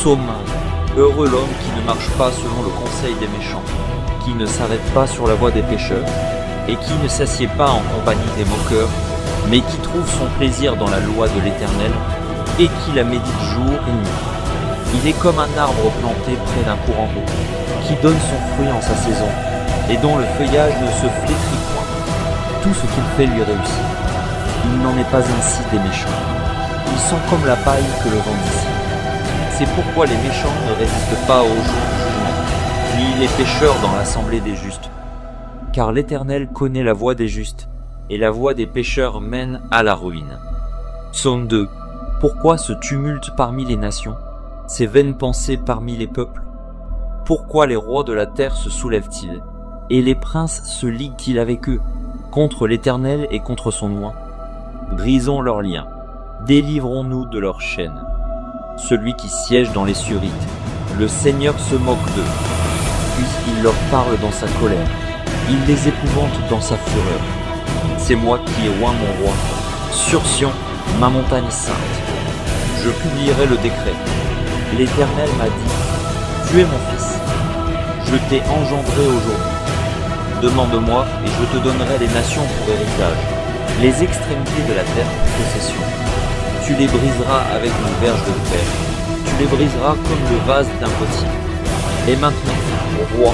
Psaume 1. Heureux l'homme qui ne marche pas selon le conseil des méchants, qui ne s'arrête pas sur la voie des pécheurs, et qui ne s'assied pas en compagnie des moqueurs, mais qui trouve son plaisir dans la loi de l'Éternel, et qui la médite jour et nuit. Il est comme un arbre planté près d'un courant d'eau, qui donne son fruit en sa saison, et dont le feuillage ne se flétrit point. Tout ce qu'il fait lui réussit. Il n'en est pas ainsi des méchants. Ils sont comme la paille que le vent dissipe. C'est pourquoi les méchants ne résistent pas au jour du jugement, ni les pécheurs dans l'assemblée des justes. Car l'Éternel connaît la voie des justes, et la voie des pécheurs mène à la ruine. Psaume 2. Pourquoi ce tumulte parmi les nations, ces vaines pensées parmi les peuples? Pourquoi les rois de la terre se soulèvent-ils, et les princes se liguent-ils avec eux, contre l'Éternel et contre son oint? Brisons leurs liens, délivrons-nous de leurs chaînes. Celui qui siège dans les surites, le Seigneur se moque d'eux, puisqu'il leur parle dans sa colère, il les épouvante dans sa fureur. C'est moi qui ai oint mon roi, sur Sion, ma montagne sainte. Je publierai le décret. L'Éternel m'a dit, tu es mon fils, je t'ai engendré aujourd'hui. Demande-moi et je te donnerai les nations pour héritage, les extrémités de la terre pour possession. Tu les briseras avec une verge de fer, tu les briseras comme le vase d'un potier. Et maintenant, roi,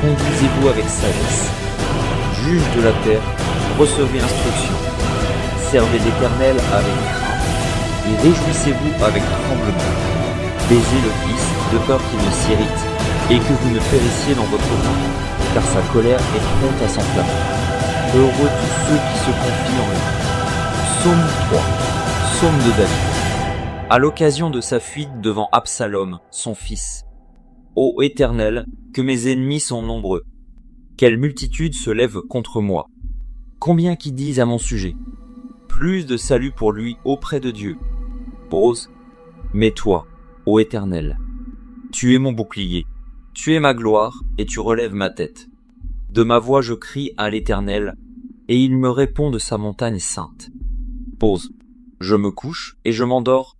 conduisez-vous avec sagesse. Juge de la terre, recevez instruction. Servez l'Éternel avec crainte, et réjouissez-vous avec tremblement. Baisez le Fils, de peur qu'il ne s'irrite, et que vous ne périssiez dans votre vie, car sa colère est prompte à s'enflammer. Heureux tous ceux qui se confient en lui. Psaume 3. Psaume de David. À l'occasion de sa fuite devant Absalom, son fils. Ô Éternel, que mes ennemis sont nombreux. Quelle multitude se lève contre moi. Combien qui disent à mon sujet. Plus de salut pour lui auprès de Dieu. Pause. Mais toi, ô Éternel, tu es mon bouclier, tu es ma gloire et tu relèves ma tête. De ma voix je crie à l'Éternel, et il me répond de sa montagne sainte. Pause. Je me couche et je m'endors,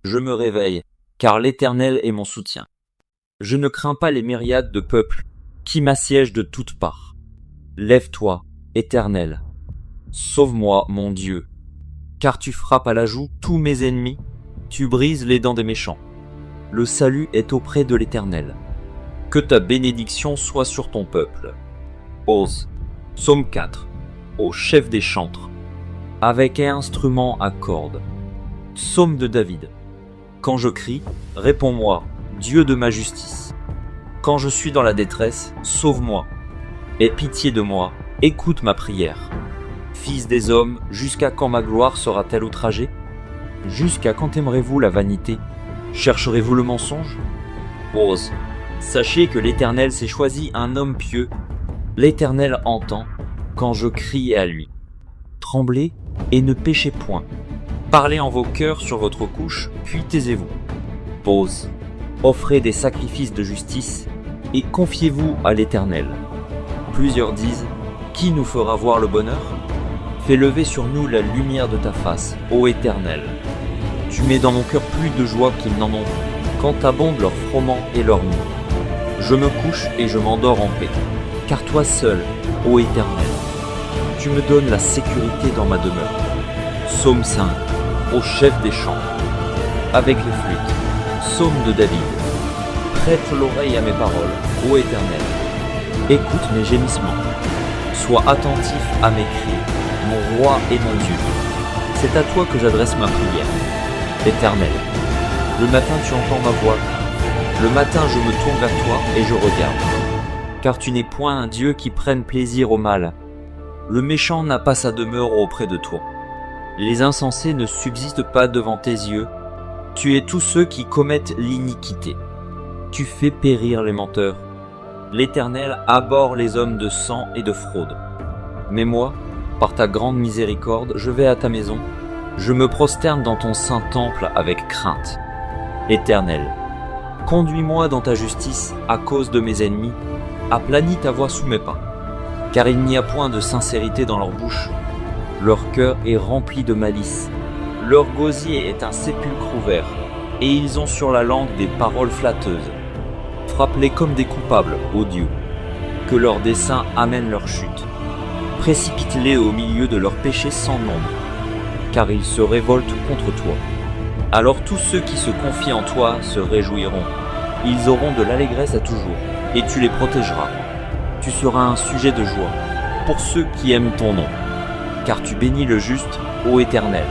je me réveille, car l'Éternel est mon soutien. Je ne crains pas les myriades de peuples qui m'assiègent de toutes parts. Lève-toi, Éternel, sauve-moi, mon Dieu, car tu frappes à la joue tous mes ennemis, tu brises les dents des méchants. Le salut est auprès de l'Éternel. Que ta bénédiction soit sur ton peuple. Pause. Psaume 4. Au chef des chantres. Avec un instrument à cordes. Psaume de David. Quand je crie, réponds-moi, Dieu de ma justice. Quand je suis dans la détresse, sauve-moi. Aie pitié de moi, écoute ma prière. Fils des hommes, jusqu'à quand ma gloire sera-t-elle outragée? Jusqu'à quand aimerez-vous la vanité? Chercherez-vous le mensonge? Pause. Sachez que l'Éternel s'est choisi un homme pieux. L'Éternel entend quand je crie à lui. Tremblez et ne péchez point. Parlez en vos cœurs sur votre couche, puis taisez-vous. Pause. Offrez des sacrifices de justice et confiez-vous à l'Éternel. Plusieurs disent, qui nous fera voir le bonheur? Fais lever sur nous la lumière de ta face, ô Éternel. Tu mets dans mon cœur plus de joie qu'ils n'en ont, quand abondent leurs froment et leurs mou. Je me couche et je m'endors en paix, car toi seul, ô Éternel, tu me donnes la sécurité dans ma demeure. Psaume 5, au chef des chants, avec les flûtes. Psaume de David. Prête l'oreille à mes paroles, ô Éternel. Écoute mes gémissements. Sois attentif à mes cris, mon roi et mon Dieu. C'est à toi que j'adresse ma prière. Éternel, le matin tu entends ma voix. Le matin je me tourne vers toi et je regarde. Car tu n'es point un Dieu qui prenne plaisir au mal. Le méchant n'a pas sa demeure auprès de toi. Les insensés ne subsistent pas devant tes yeux. Tu es tous ceux qui commettent l'iniquité. Tu fais périr les menteurs. L'Éternel abhorre les hommes de sang et de fraude. Mais moi, par ta grande miséricorde, je vais à ta maison. Je me prosterne dans ton saint temple avec crainte. Éternel, conduis-moi dans ta justice à cause de mes ennemis. Aplanis ta voie sous mes pas. Car il n'y a point de sincérité dans leur bouche. Leur cœur est rempli de malice. Leur gosier est un sépulcre ouvert. et ils ont sur la langue des paroles flatteuses. Frappe-les comme des coupables, ô Dieu, que leurs desseins amènent leur chute. Précipite-les au milieu de leurs péchés sans nombre, car ils se révoltent contre toi. Alors tous ceux qui se confient en toi se réjouiront. Ils auront de l'allégresse à toujours, et tu les protégeras. Tu seras un sujet de joie pour ceux qui aiment ton nom, car tu bénis le juste, ô Éternel.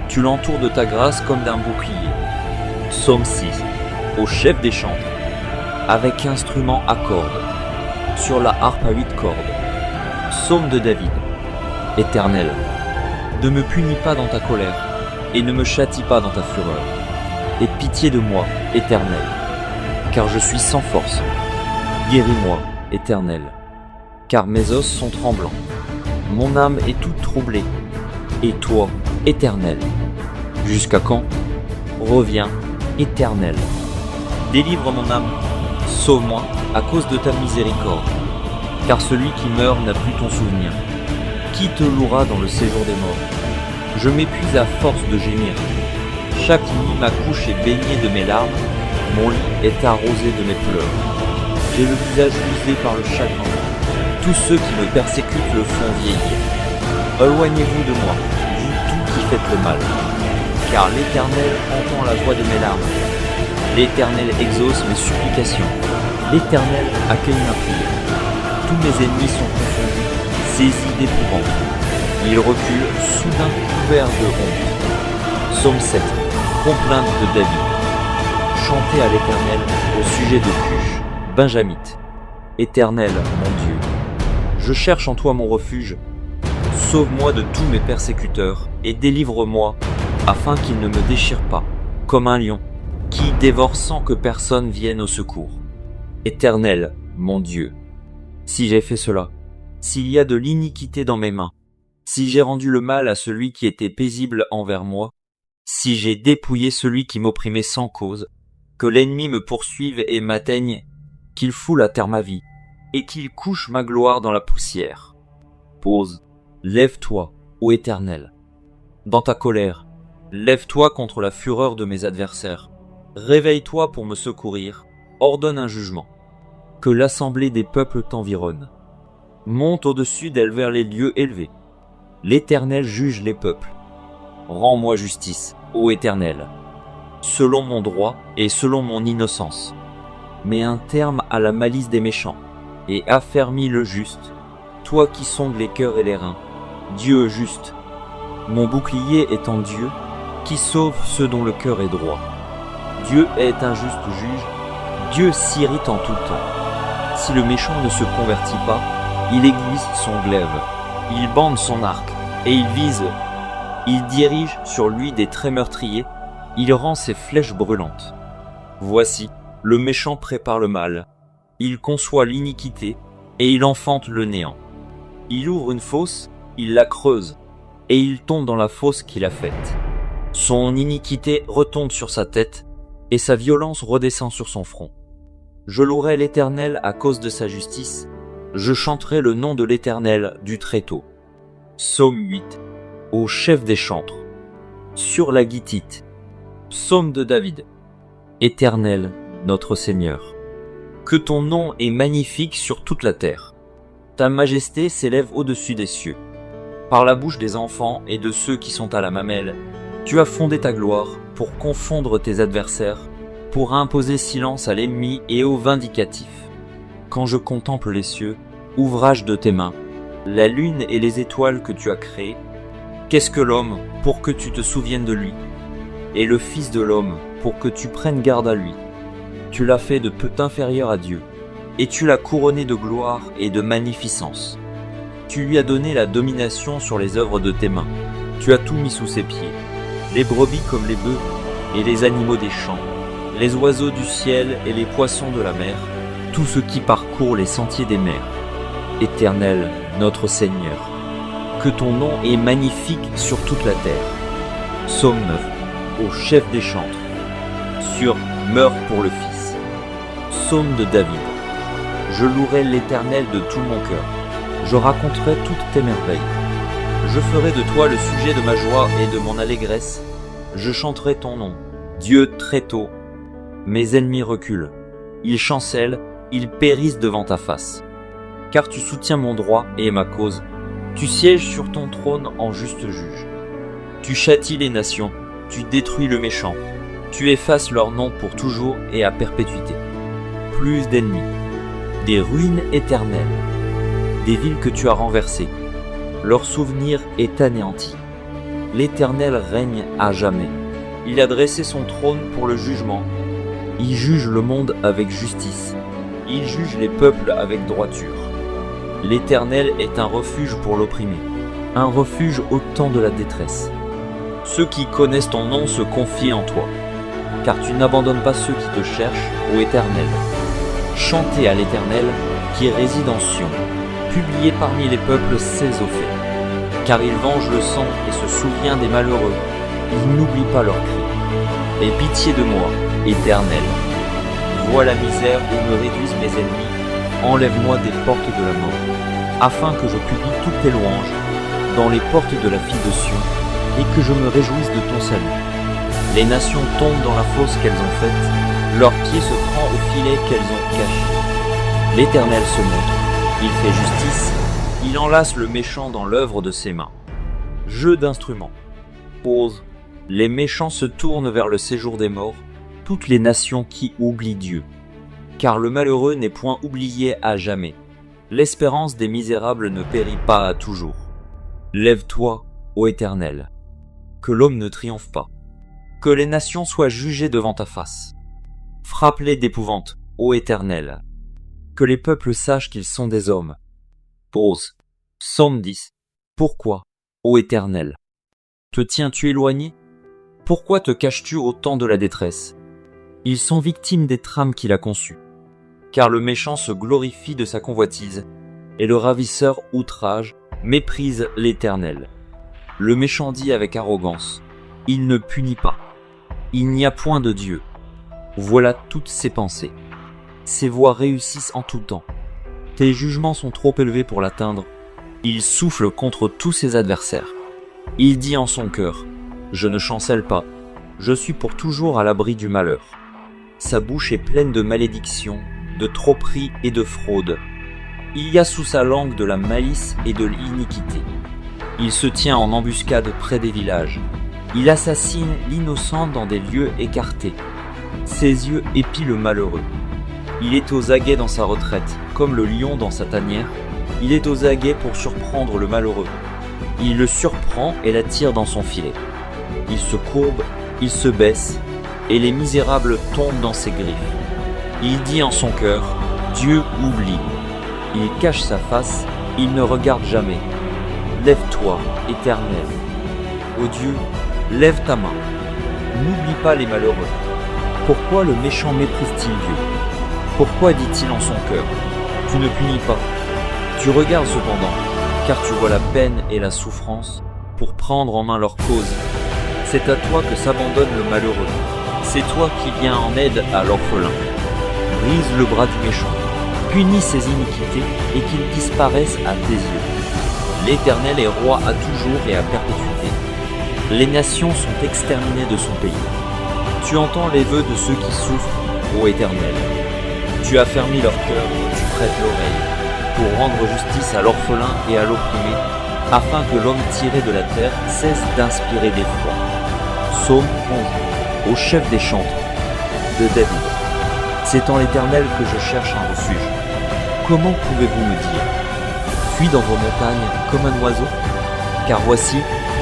Tu l'entoures de ta grâce comme d'un bouclier. Psaume 6. Au chef des chantres, avec instrument à cordes, sur la harpe à 8 cordes. Psaume de David. Éternel, ne me punis pas dans ta colère, et ne me châtie pas dans ta fureur. Aie pitié de moi, Éternel, car je suis sans force. Guéris-moi, Éternel, car mes os sont tremblants. Mon âme est toute troublée. Et toi, Éternel, jusqu'à quand? Reviens, Éternel. Délivre mon âme, sauve-moi à cause de ta miséricorde, car celui qui meurt n'a plus ton souvenir. Qui te louera dans le séjour des morts? Je m'épuise à force de gémir. Chaque nuit ma couche est baignée de mes larmes, mon lit est arrosé de mes pleurs. J'ai le visage usé par le chagrin. Tous ceux qui me persécutent le font vieillir. Éloignez-vous de moi, vous tous qui faites le mal, car l'Éternel entend la voix de mes larmes. L'Éternel exauce mes supplications. L'Éternel accueille ma prière. Tous mes ennemis sont confondus, saisis d'épouvante. Ils reculent, soudain couverts de honte. Psaume 7. Complainte de David. Chantez à l'Éternel au sujet de Cush, Benjamite. Éternel, mon Dieu, je cherche en toi mon refuge. Sauve-moi de tous mes persécuteurs et délivre-moi, afin qu'ils ne me déchirent pas, comme un lion, qui dévore sans que personne vienne au secours. Éternel, mon Dieu, si j'ai fait cela, s'il y a de l'iniquité dans mes mains, si j'ai rendu le mal à celui qui était paisible envers moi, si j'ai dépouillé celui qui m'opprimait sans cause, que l'ennemi me poursuive et m'atteigne, qu'il foule à terre ma vie, et qu'il couche ma gloire dans la poussière. Pause. Lève-toi, ô Éternel. Dans ta colère, lève-toi contre la fureur de mes adversaires. Réveille-toi pour me secourir, ordonne un jugement. Que l'assemblée des peuples t'environne. Monte au-dessus d'elle vers les lieux élevés. L'Éternel juge les peuples. Rends-moi justice, ô Éternel, selon mon droit et selon mon innocence. Mets un terme à la malice des méchants, et affermis le juste, toi qui sondes les cœurs et les reins, Dieu juste. Mon bouclier est en Dieu, qui sauve ceux dont le cœur est droit. Dieu est un juste juge, Dieu s'irrite en tout temps. Si le méchant ne se convertit pas, il aiguise son glaive, il bande son arc, et il vise. Il dirige sur lui des traits meurtriers, il rend ses flèches brûlantes. Voici, le méchant prépare le mal, il conçoit l'iniquité, et il enfante le néant. Il ouvre une fosse, il la creuse, et il tombe dans la fosse qu'il a faite. Son iniquité retombe sur sa tête, et sa violence redescend sur son front. Je louerai l'Éternel à cause de sa justice, je chanterai le nom de l'Éternel du Très-Haut. Psaume 8. Au chef des chantres. Sur la guitite. Psaume de David. Éternel, notre Seigneur, que ton nom est magnifique sur toute la terre. Ta majesté s'élève au-dessus des cieux. Par la bouche des enfants et de ceux qui sont à la mamelle, tu as fondé ta gloire pour confondre tes adversaires, pour imposer silence à l'ennemi et au vindicatif. Quand je contemple les cieux, ouvrage de tes mains, la lune et les étoiles que tu as créées, qu'est-ce que l'homme pour que tu te souviennes de lui, et le Fils de l'homme pour que tu prennes garde à lui? Tu l'as fait de peu inférieur à Dieu, et tu l'as couronné de gloire et de magnificence. Tu lui as donné la domination sur les œuvres de tes mains. Tu as tout mis sous ses pieds, les brebis comme les bœufs, et les animaux des champs, les oiseaux du ciel et les poissons de la mer, tout ce qui parcourt les sentiers des mers. Éternel, notre Seigneur, que ton nom est magnifique sur toute la terre. Psaume 9, au chef des chantres, sur Meurs pour le Fils. Psaume de David. Je louerai l'Éternel de tout mon cœur. Je raconterai toutes tes merveilles. Je ferai de toi le sujet de ma joie et de mon allégresse. Je chanterai ton nom. Dieu très tôt. Mes ennemis reculent. Ils chancellent, ils périssent devant ta face. Car tu soutiens mon droit et ma cause. Tu sièges sur ton trône en juste juge. Tu châties les nations, tu détruis le méchant. Tu effaces leur nom pour toujours et à perpétuité. Plus d'ennemis, des ruines éternelles, des villes que tu as renversées. Leur souvenir est anéanti. L'Éternel règne à jamais. Il a dressé son trône pour le jugement. Il juge le monde avec justice. Il juge les peuples avec droiture. L'Éternel est un refuge pour l'opprimé, un refuge au temps de la détresse. Ceux qui connaissent ton nom se confient en toi, car tu n'abandonnes pas ceux qui te cherchent, ô Éternel. Chantez à l'Éternel qui réside en Sion, publiez parmi les peuples ses faits. Car il venge le sang et se souvient des malheureux, il n'oublie pas leurs cris. Aie pitié de moi, Éternel. Vois la misère où me réduisent mes ennemis, enlève-moi des portes de la mort, afin que je publie toutes tes louanges dans les portes de la fille de Sion, et que je me réjouisse de ton salut. Les nations tombent dans la fosse qu'elles ont faite, leur pied se prend au filet qu'elles ont caché. L'Éternel se montre, il fait justice, il enlace le méchant dans l'œuvre de ses mains. Jeu d'instruments. Pause. Les méchants se tournent vers le séjour des morts, toutes les nations qui oublient Dieu. Car le malheureux n'est point oublié à jamais. L'espérance des misérables ne périt pas à toujours. Lève-toi, ô Éternel. Que l'homme ne triomphe pas. Que les nations soient jugées devant ta face. Frappe-les d'épouvante, ô Éternel. Que les peuples sachent qu'ils sont des hommes. Pause. Psaume 10. Pourquoi, ô Éternel? Te tiens-tu éloigné? Pourquoi te caches-tu au temps de la détresse? Ils sont victimes des trames qu'il a conçues. Car le méchant se glorifie de sa convoitise, et le ravisseur outrage, méprise l'Éternel. Le méchant dit avec arrogance, il ne punit pas. Il n'y a point de Dieu. Voilà toutes ses pensées. Ses voies réussissent en tout temps. Tes jugements sont trop élevés pour l'atteindre. Il souffle contre tous ses adversaires. Il dit en son cœur, je ne chancelle pas, je suis pour toujours à l'abri du malheur. Sa bouche est pleine de malédictions, de tromperies et de fraudes. Il y a sous sa langue de la malice et de l'iniquité. Il se tient en embuscade près des villages. Il assassine l'innocent dans des lieux écartés. Ses yeux épient le malheureux. Il est aux aguets dans sa retraite, comme le lion dans sa tanière. Il est aux aguets pour surprendre le malheureux. Il le surprend et l'attire dans son filet. Il se courbe, il se baisse, et les misérables tombent dans ses griffes. Il dit en son cœur, Dieu oublie. Il cache sa face, il ne regarde jamais. Lève-toi, Éternel. Ô Dieu, lève ta main. N'oublie pas les malheureux. Pourquoi le méchant méprise-t-il Dieu? Pourquoi dit-il en son cœur, tu ne punis pas? Tu regardes cependant, car tu vois la peine et la souffrance pour prendre en main leur cause. C'est à toi que s'abandonne le malheureux. C'est toi qui viens en aide à l'orphelin. Brise le bras du méchant, punis ses iniquités et qu'il disparaisse à tes yeux. L'Éternel est roi à toujours et à perpétuité. Les nations sont exterminées de son pays. Tu entends les vœux de ceux qui souffrent, ô Éternel. Tu as fermi leur cœur, tu prêtes l'oreille, pour rendre justice à l'orphelin et à l'opprimé, afin que l'homme tiré de la terre cesse d'inspirer d'effroi. Psaume 11, au chef des chantres, de David. C'est en l'Éternel que je cherche un refuge. Comment pouvez-vous me dire, fuis dans vos montagnes comme un oiseau? Car voici,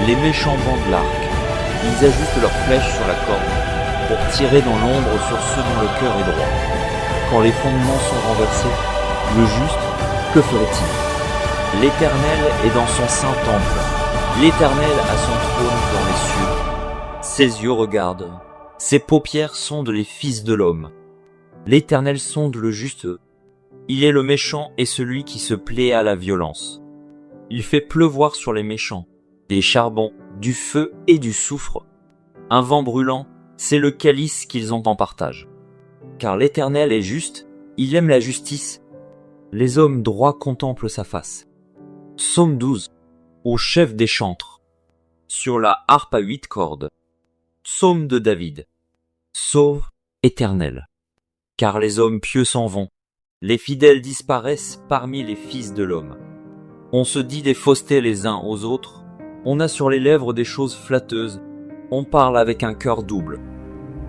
les méchants bandent l'arc. Ils ajustent leurs flèches sur la corde, pour tirer dans l'ombre sur ceux dont le cœur est droit. Quand les fondements sont renversés, le juste, que ferait-il? L'Éternel est dans son saint temple. L'Éternel a son trône dans les cieux. Ses yeux regardent. Ses paupières sondent les fils de l'homme. L'Éternel sonde le juste. Il est le méchant et celui qui se plaît à la violence. Il fait pleuvoir sur les méchants des charbons, du feu et du soufre. Un vent brûlant, c'est le calice qu'ils ont en partage. Car l'Éternel est juste, il aime la justice. Les hommes droits contemplent sa face. Psaume 12, au chef des chantres, sur la harpe à 8 cordes. Psaume de David. Sauve, Éternel. Car les hommes pieux s'en vont, les fidèles disparaissent parmi les fils de l'homme. On se dit des faussetés les uns aux autres, on a sur les lèvres des choses flatteuses, on parle avec un cœur double.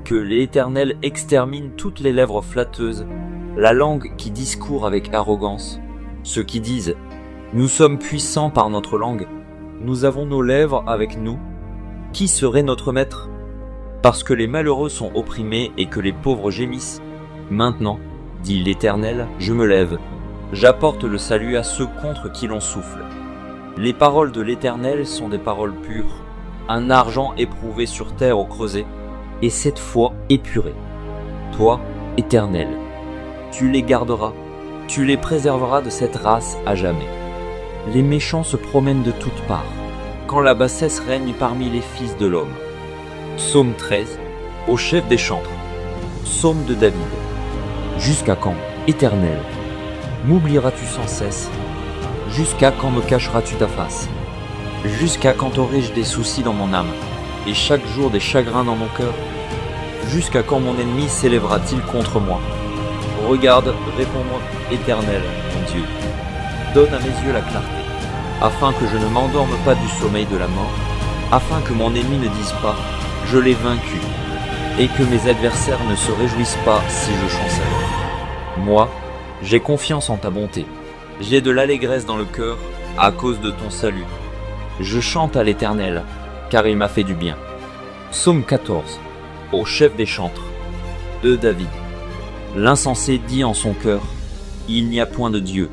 Que l'Éternel extermine toutes les lèvres flatteuses, la langue qui discourt avec arrogance, ceux qui disent « Nous sommes puissants par notre langue, nous avons nos lèvres avec nous, qui serait notre maître ?» Parce que les malheureux sont opprimés et que les pauvres gémissent. Maintenant, dit l'Éternel, je me lève. J'apporte le salut à ceux contre qui l'on souffle. Les paroles de l'Éternel sont des paroles pures, un argent éprouvé sur terre au creuset, et cette fois épuré. Toi, Éternel, tu les garderas, tu les préserveras de cette race à jamais. Les méchants se promènent de toutes parts, quand la bassesse règne parmi les fils de l'homme. Psaume 13, au chef des chantres. Psaume de David. Jusqu'à quand, Éternel, m'oublieras-tu sans cesse? Jusqu'à quand me cacheras-tu ta face? Jusqu'à quand aurai-je des soucis dans mon âme, et chaque jour des chagrins dans mon cœur? Jusqu'à quand mon ennemi s'élèvera-t-il contre moi? Regarde, réponds-moi, Éternel, mon Dieu. Donne à mes yeux la clarté, afin que je ne m'endorme pas du sommeil de la mort, afin que mon ennemi ne dise pas « je l'ai vaincu », et que mes adversaires ne se réjouissent pas si je chancelle. Moi, j'ai confiance en ta bonté, j'ai de l'allégresse dans le cœur à cause de ton salut. Je chante à l'Éternel, car il m'a fait du bien. Psaume 14, au chef des chantres, de David. L'insensé dit en son cœur, il n'y a point de Dieu.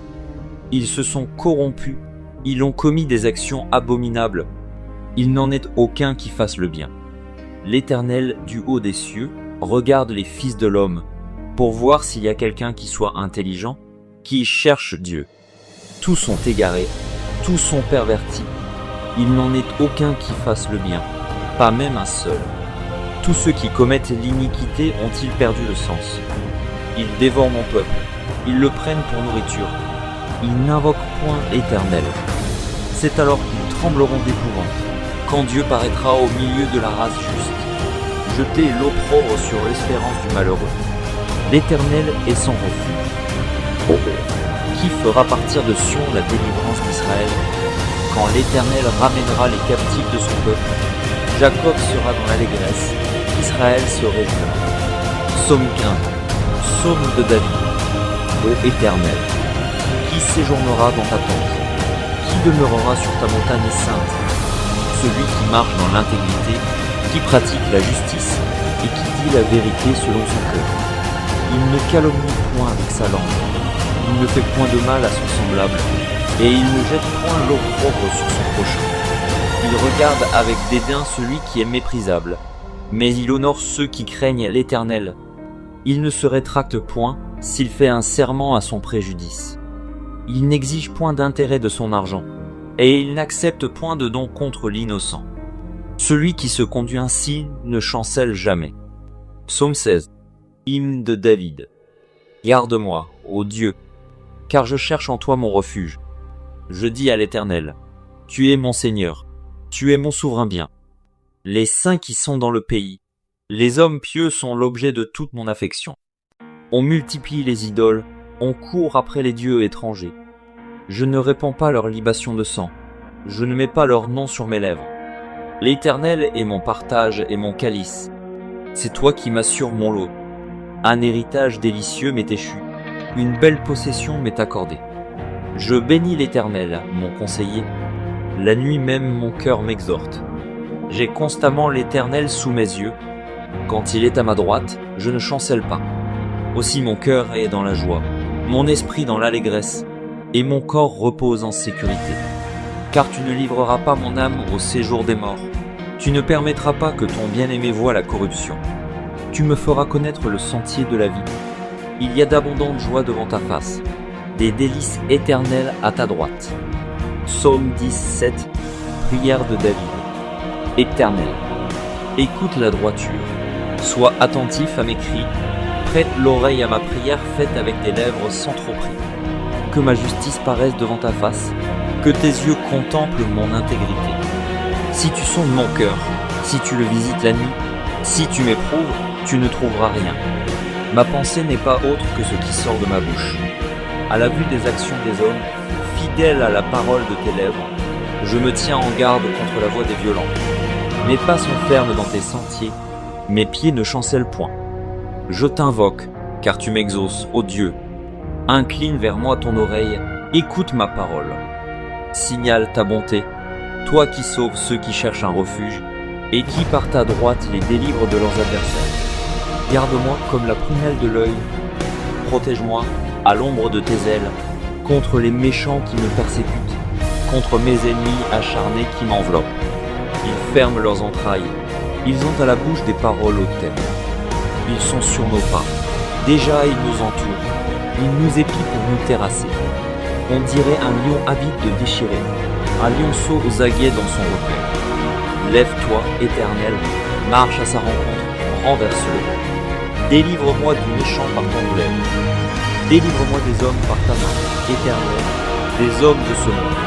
Ils se sont corrompus, ils ont commis des actions abominables. Il n'en est aucun qui fasse le bien. L'Éternel du haut des cieux regarde les fils de l'homme pour voir s'il y a quelqu'un qui soit intelligent, qui cherche Dieu. Tous sont égarés, tous sont pervertis. Il n'en est aucun qui fasse le bien, pas même un seul. Tous ceux qui commettent l'iniquité ont-ils perdu le sens? Ils dévorent mon peuple, ils le prennent pour nourriture. Ils n'invoquent point l'Éternel. C'est alors qu'ils trembleront d'épouvante, quand Dieu paraîtra au milieu de la race juste. Jeter l'opprobre sur l'espérance du malheureux. L'Éternel est son refuge. Qui fera partir de Sion la délivrance d'Israël? Quand l'Éternel ramènera les captifs de son peuple, Jacob sera dans l'allégresse, Israël se réjouira. Psaume 15, psaume de David. Ô Éternel, qui séjournera dans ta tente? Qui demeurera sur ta montagne sainte? Celui qui marche dans l'intégrité, qui pratique la justice et qui dit la vérité selon son cœur. Il ne calomnie point avec sa langue, il ne fait point de mal à son semblable, et il ne jette point l'opprobre sur son prochain. Il regarde avec dédain celui qui est méprisable, mais il honore ceux qui craignent l'Éternel. Il ne se rétracte point s'il fait un serment à son préjudice. Il n'exige point d'intérêt de son argent, et il n'accepte point de don contre l'innocent. Celui qui se conduit ainsi ne chancelle jamais. Psaume 16, hymne de David. Garde-moi, ô Dieu, car je cherche en toi mon refuge. Je dis à l'Éternel, tu es mon Seigneur, tu es mon souverain bien. Les saints qui sont dans le pays, les hommes pieux sont l'objet de toute mon affection. On multiplie les idoles, on court après les dieux étrangers. Je ne répands pas leur libation de sang, je ne mets pas leur nom sur mes lèvres. L'Éternel est mon partage et mon calice. C'est toi qui m'assures mon lot. Un héritage délicieux m'est échu, une belle possession m'est accordée. Je bénis l'Éternel, mon conseiller. La nuit même mon cœur m'exhorte. J'ai constamment l'Éternel sous mes yeux. Quand il est à ma droite, je ne chancelle pas. Aussi mon cœur est dans la joie, mon esprit dans l'allégresse, et mon corps repose en sécurité. Car tu ne livreras pas mon âme au séjour des morts. Tu ne permettras pas que ton bien-aimé voie la corruption. Tu me feras connaître le sentier de la vie. Il y a d'abondantes joies devant ta face, des délices éternelles à ta droite. Psaume 17, prière de David. Éternel, écoute la droiture, sois attentif à mes cris, prête l'oreille à ma prière faite avec des lèvres sans tromperie. Que ma justice paraisse devant ta face, que tes yeux contemplent mon intégrité. Si tu sondes mon cœur, si tu le visites la nuit, Si tu m'éprouves, tu ne trouveras rien. Ma pensée n'est pas autre que ce qui sort de ma bouche. À la vue des actions des hommes, fidèle à la parole de tes lèvres, je me tiens en garde contre la voix des violents. Mes pas sont fermes dans tes sentiers, mes pieds ne chancellent point. Je t'invoque, car tu m'exauces, ô Dieu. Incline vers moi ton oreille, écoute ma parole. Signale ta bonté, toi qui sauves ceux qui cherchent un refuge, et qui par ta droite les délivres de leurs adversaires. Garde-moi comme la prunelle de l'œil, protège-moi à l'ombre de tes ailes, contre les méchants qui me persécutent, contre mes ennemis acharnés qui m'enveloppent. Ils ferment leurs entrailles, ils ont à la bouche des paroles hautaines. Ils sont sur nos pas, déjà ils nous entourent, ils nous épient pour nous terrasser. On dirait un lion avide de déchirer, un lionceau aux aguets dans son repère. Lève-toi, Éternel, marche à sa rencontre, renverse-le. Délivre-moi du méchant par ton glaive. Délivre-moi des hommes par ta main, Éternel, des hommes de ce monde.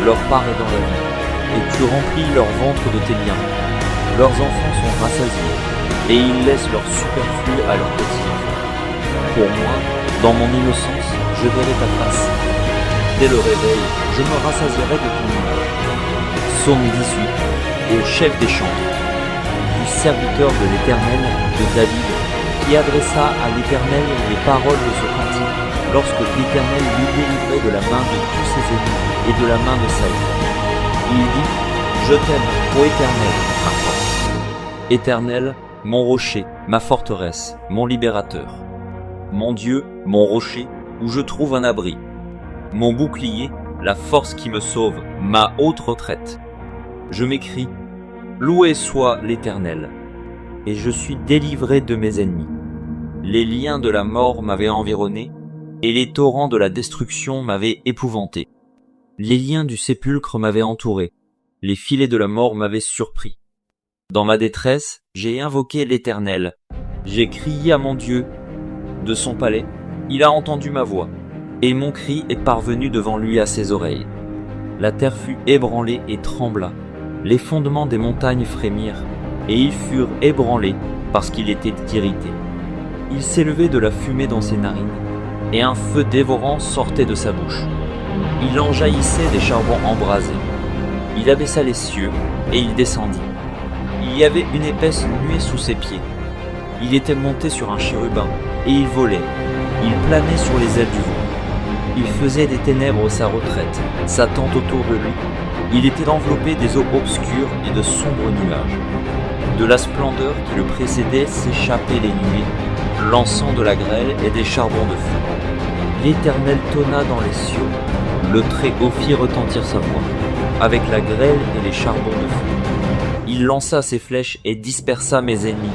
Leur part est dans la vie, et tu remplis leur ventre de tes biens. Leurs enfants sont rassasiés, et ils laissent leur superflu à leurs petits-enfants. Pour moi, dans mon innocence, je verrai ta face. Dès le réveil, je me rassasierai de ton image. Psaume 18, au chef des chantres, du serviteur de l'Éternel, de David, qui adressa à l'Éternel les paroles de ce cantique, lorsque l'Éternel l'eut délivré de la main de tous ses ennemis et de la main de Saül. Il dit : Je t'aime, ô Éternel, ma force. Éternel, mon rocher, ma forteresse, mon libérateur. Mon Dieu, mon rocher, où je trouve un abri. Mon bouclier, la force qui me sauve, ma haute retraite. Je m'écrie : Loué soit l'Éternel, et je suis délivré de mes ennemis. Les liens de la mort m'avaient environné, et les torrents de la destruction m'avaient épouvanté. Les liens du sépulcre m'avaient entouré, les filets de la mort m'avaient surpris. Dans ma détresse, j'ai invoqué l'Éternel, j'ai crié à mon Dieu. De son palais, il a entendu ma voix, et mon cri est parvenu devant lui à ses oreilles. La terre fut ébranlée et trembla, les fondements des montagnes frémirent, et ils furent ébranlés parce qu'il était irrité. Il s'élevait de la fumée dans ses narines, et un feu dévorant sortait de sa bouche. Il en jaillissait des charbons embrasés. Il abaissa les cieux, et il descendit. Il y avait une épaisse nuée sous ses pieds. Il était monté sur un chérubin, et il volait. Il planait sur les ailes du vent. Il faisait des ténèbres sa retraite, sa tente autour de lui. Il était enveloppé des eaux obscures et de sombres nuages. De la splendeur qui le précédait s'échappaient les nuées, lançant de la grêle et des charbons de feu. L'Éternel tonna dans les cieux, le Très-Haut fit retentir sa voix, avec la grêle et les charbons de feu. Il lança ses flèches et dispersa mes ennemis.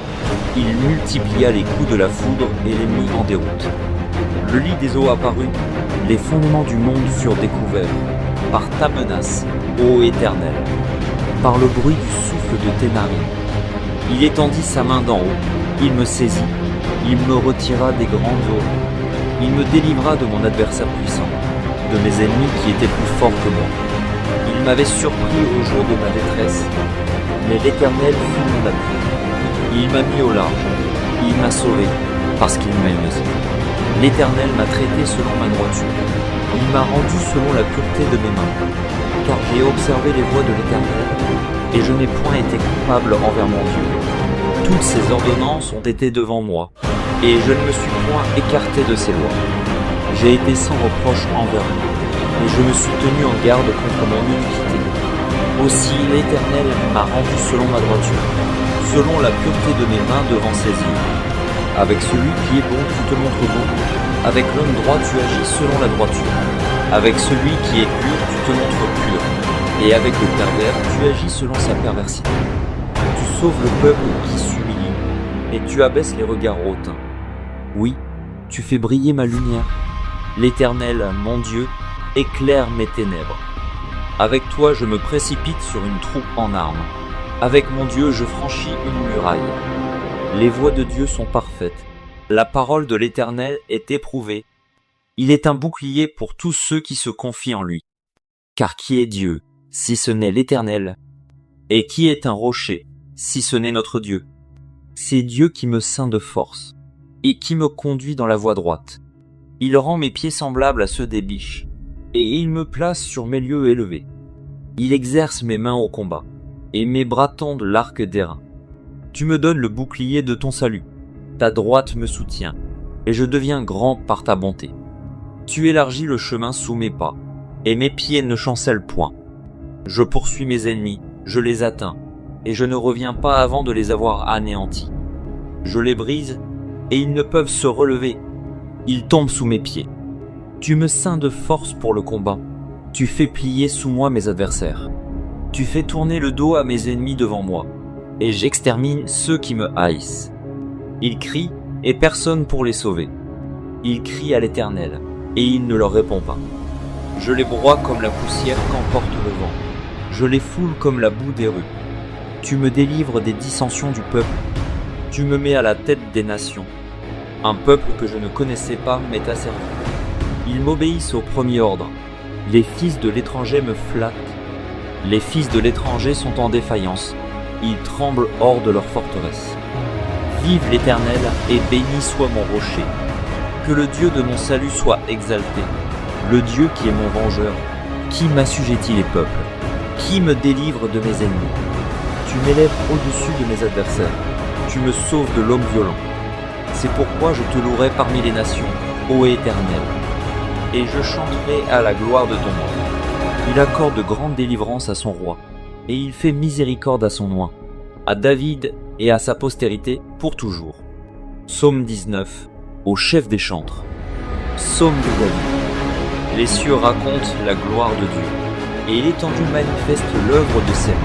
Il multiplia les coups de la foudre et les mit en déroute. Le lit des eaux apparut, les fondements du monde furent découverts, par ta menace, ô Éternel, par le bruit du souffle de tes narines. Il étendit sa main d'en haut, il me saisit, il me retira des grandes eaux, il me délivra de mon adversaire puissant, de mes ennemis qui étaient plus forts que moi. Il m'avait surpris au jour de ma détresse, mais l'Éternel fut mon appui. Il m'a mis au large, il m'a sauvé, parce qu'il m'a aimé. L'Éternel m'a traité selon ma droiture, il m'a rendu selon la pureté de mes mains, car j'ai observé les voies de l'Éternel, et je n'ai point été coupable envers mon Dieu. Toutes ses ordonnances ont été devant moi, et je ne me suis point écarté de ses lois. J'ai été sans reproche envers lui, et je me suis tenu en garde contre mon iniquité. Aussi l'Éternel m'a rendu selon ma droiture, selon la pureté de mes mains devant ses yeux. Avec celui qui est bon, tu te montres bon. Avec l'homme droit, tu agis selon la droiture. Avec celui qui est pur, tu te montres pur. Et avec le pervers, tu agis selon sa perversité. Tu sauves le peuple qui s'humilie, et tu abaisses les regards hautains. Oui, tu fais briller ma lumière. L'Éternel, mon Dieu, éclaire mes ténèbres. Avec toi, je me précipite sur une troupe en armes. Avec mon Dieu, je franchis une muraille. Les voies de Dieu sont parfaites. La parole de l'Éternel est éprouvée. Il est un bouclier pour tous ceux qui se confient en lui. Car qui est Dieu, si ce n'est l'Éternel? Et qui est un rocher, si ce n'est notre Dieu? C'est Dieu qui me ceint de force et qui me conduit dans la voie droite. Il rend mes pieds semblables à ceux des biches et il me place sur mes lieux élevés. Il exerce mes mains au combat et mes bras tendent l'arc d'airain. Tu me donnes le bouclier de ton salut. Ta droite me soutient et je deviens grand par ta bonté. Tu élargis le chemin sous mes pas et mes pieds ne chancellent point. Je poursuis mes ennemis, je les atteins et je ne reviens pas avant de les avoir anéantis. Je les brise et ils ne peuvent se relever. Ils tombent sous mes pieds. Tu me ceins de force pour le combat. Tu fais plier sous moi mes adversaires. Tu fais tourner le dos à mes ennemis devant moi et j'extermine ceux qui me haïssent. Ils crient et personne pour les sauver. Ils crient à l'Éternel et il ne leur répond pas. Je les broie comme la poussière qu'emporte le vent. Je les foule comme la boue des rues. Tu me délivres des dissensions du peuple. Tu me mets à la tête des nations. Un peuple que je ne connaissais pas m'est asservi. Ils m'obéissent au premier ordre. Les fils de l'étranger me flattent. Les fils de l'étranger sont en défaillance. Ils tremblent hors de leur forteresse. Vive l'Éternel et béni soit mon rocher. Que le Dieu de mon salut soit exalté. Le Dieu qui est mon vengeur. Qui m'assujettit les peuples? Qui me délivre de mes ennemis? Tu m'élèves au-dessus de mes adversaires. Tu me sauves de l'homme violent. C'est pourquoi je te louerai parmi les nations, ô Éternel. Et je chanterai à la gloire de ton nom. Il accorde de grandes délivrances à son roi, et il fait miséricorde à son oint, à David et à sa postérité pour toujours. Psaume 19, au chef des chantres. Psaume de David. Les cieux racontent la gloire de Dieu, et l'étendue manifeste l'œuvre de ses mains.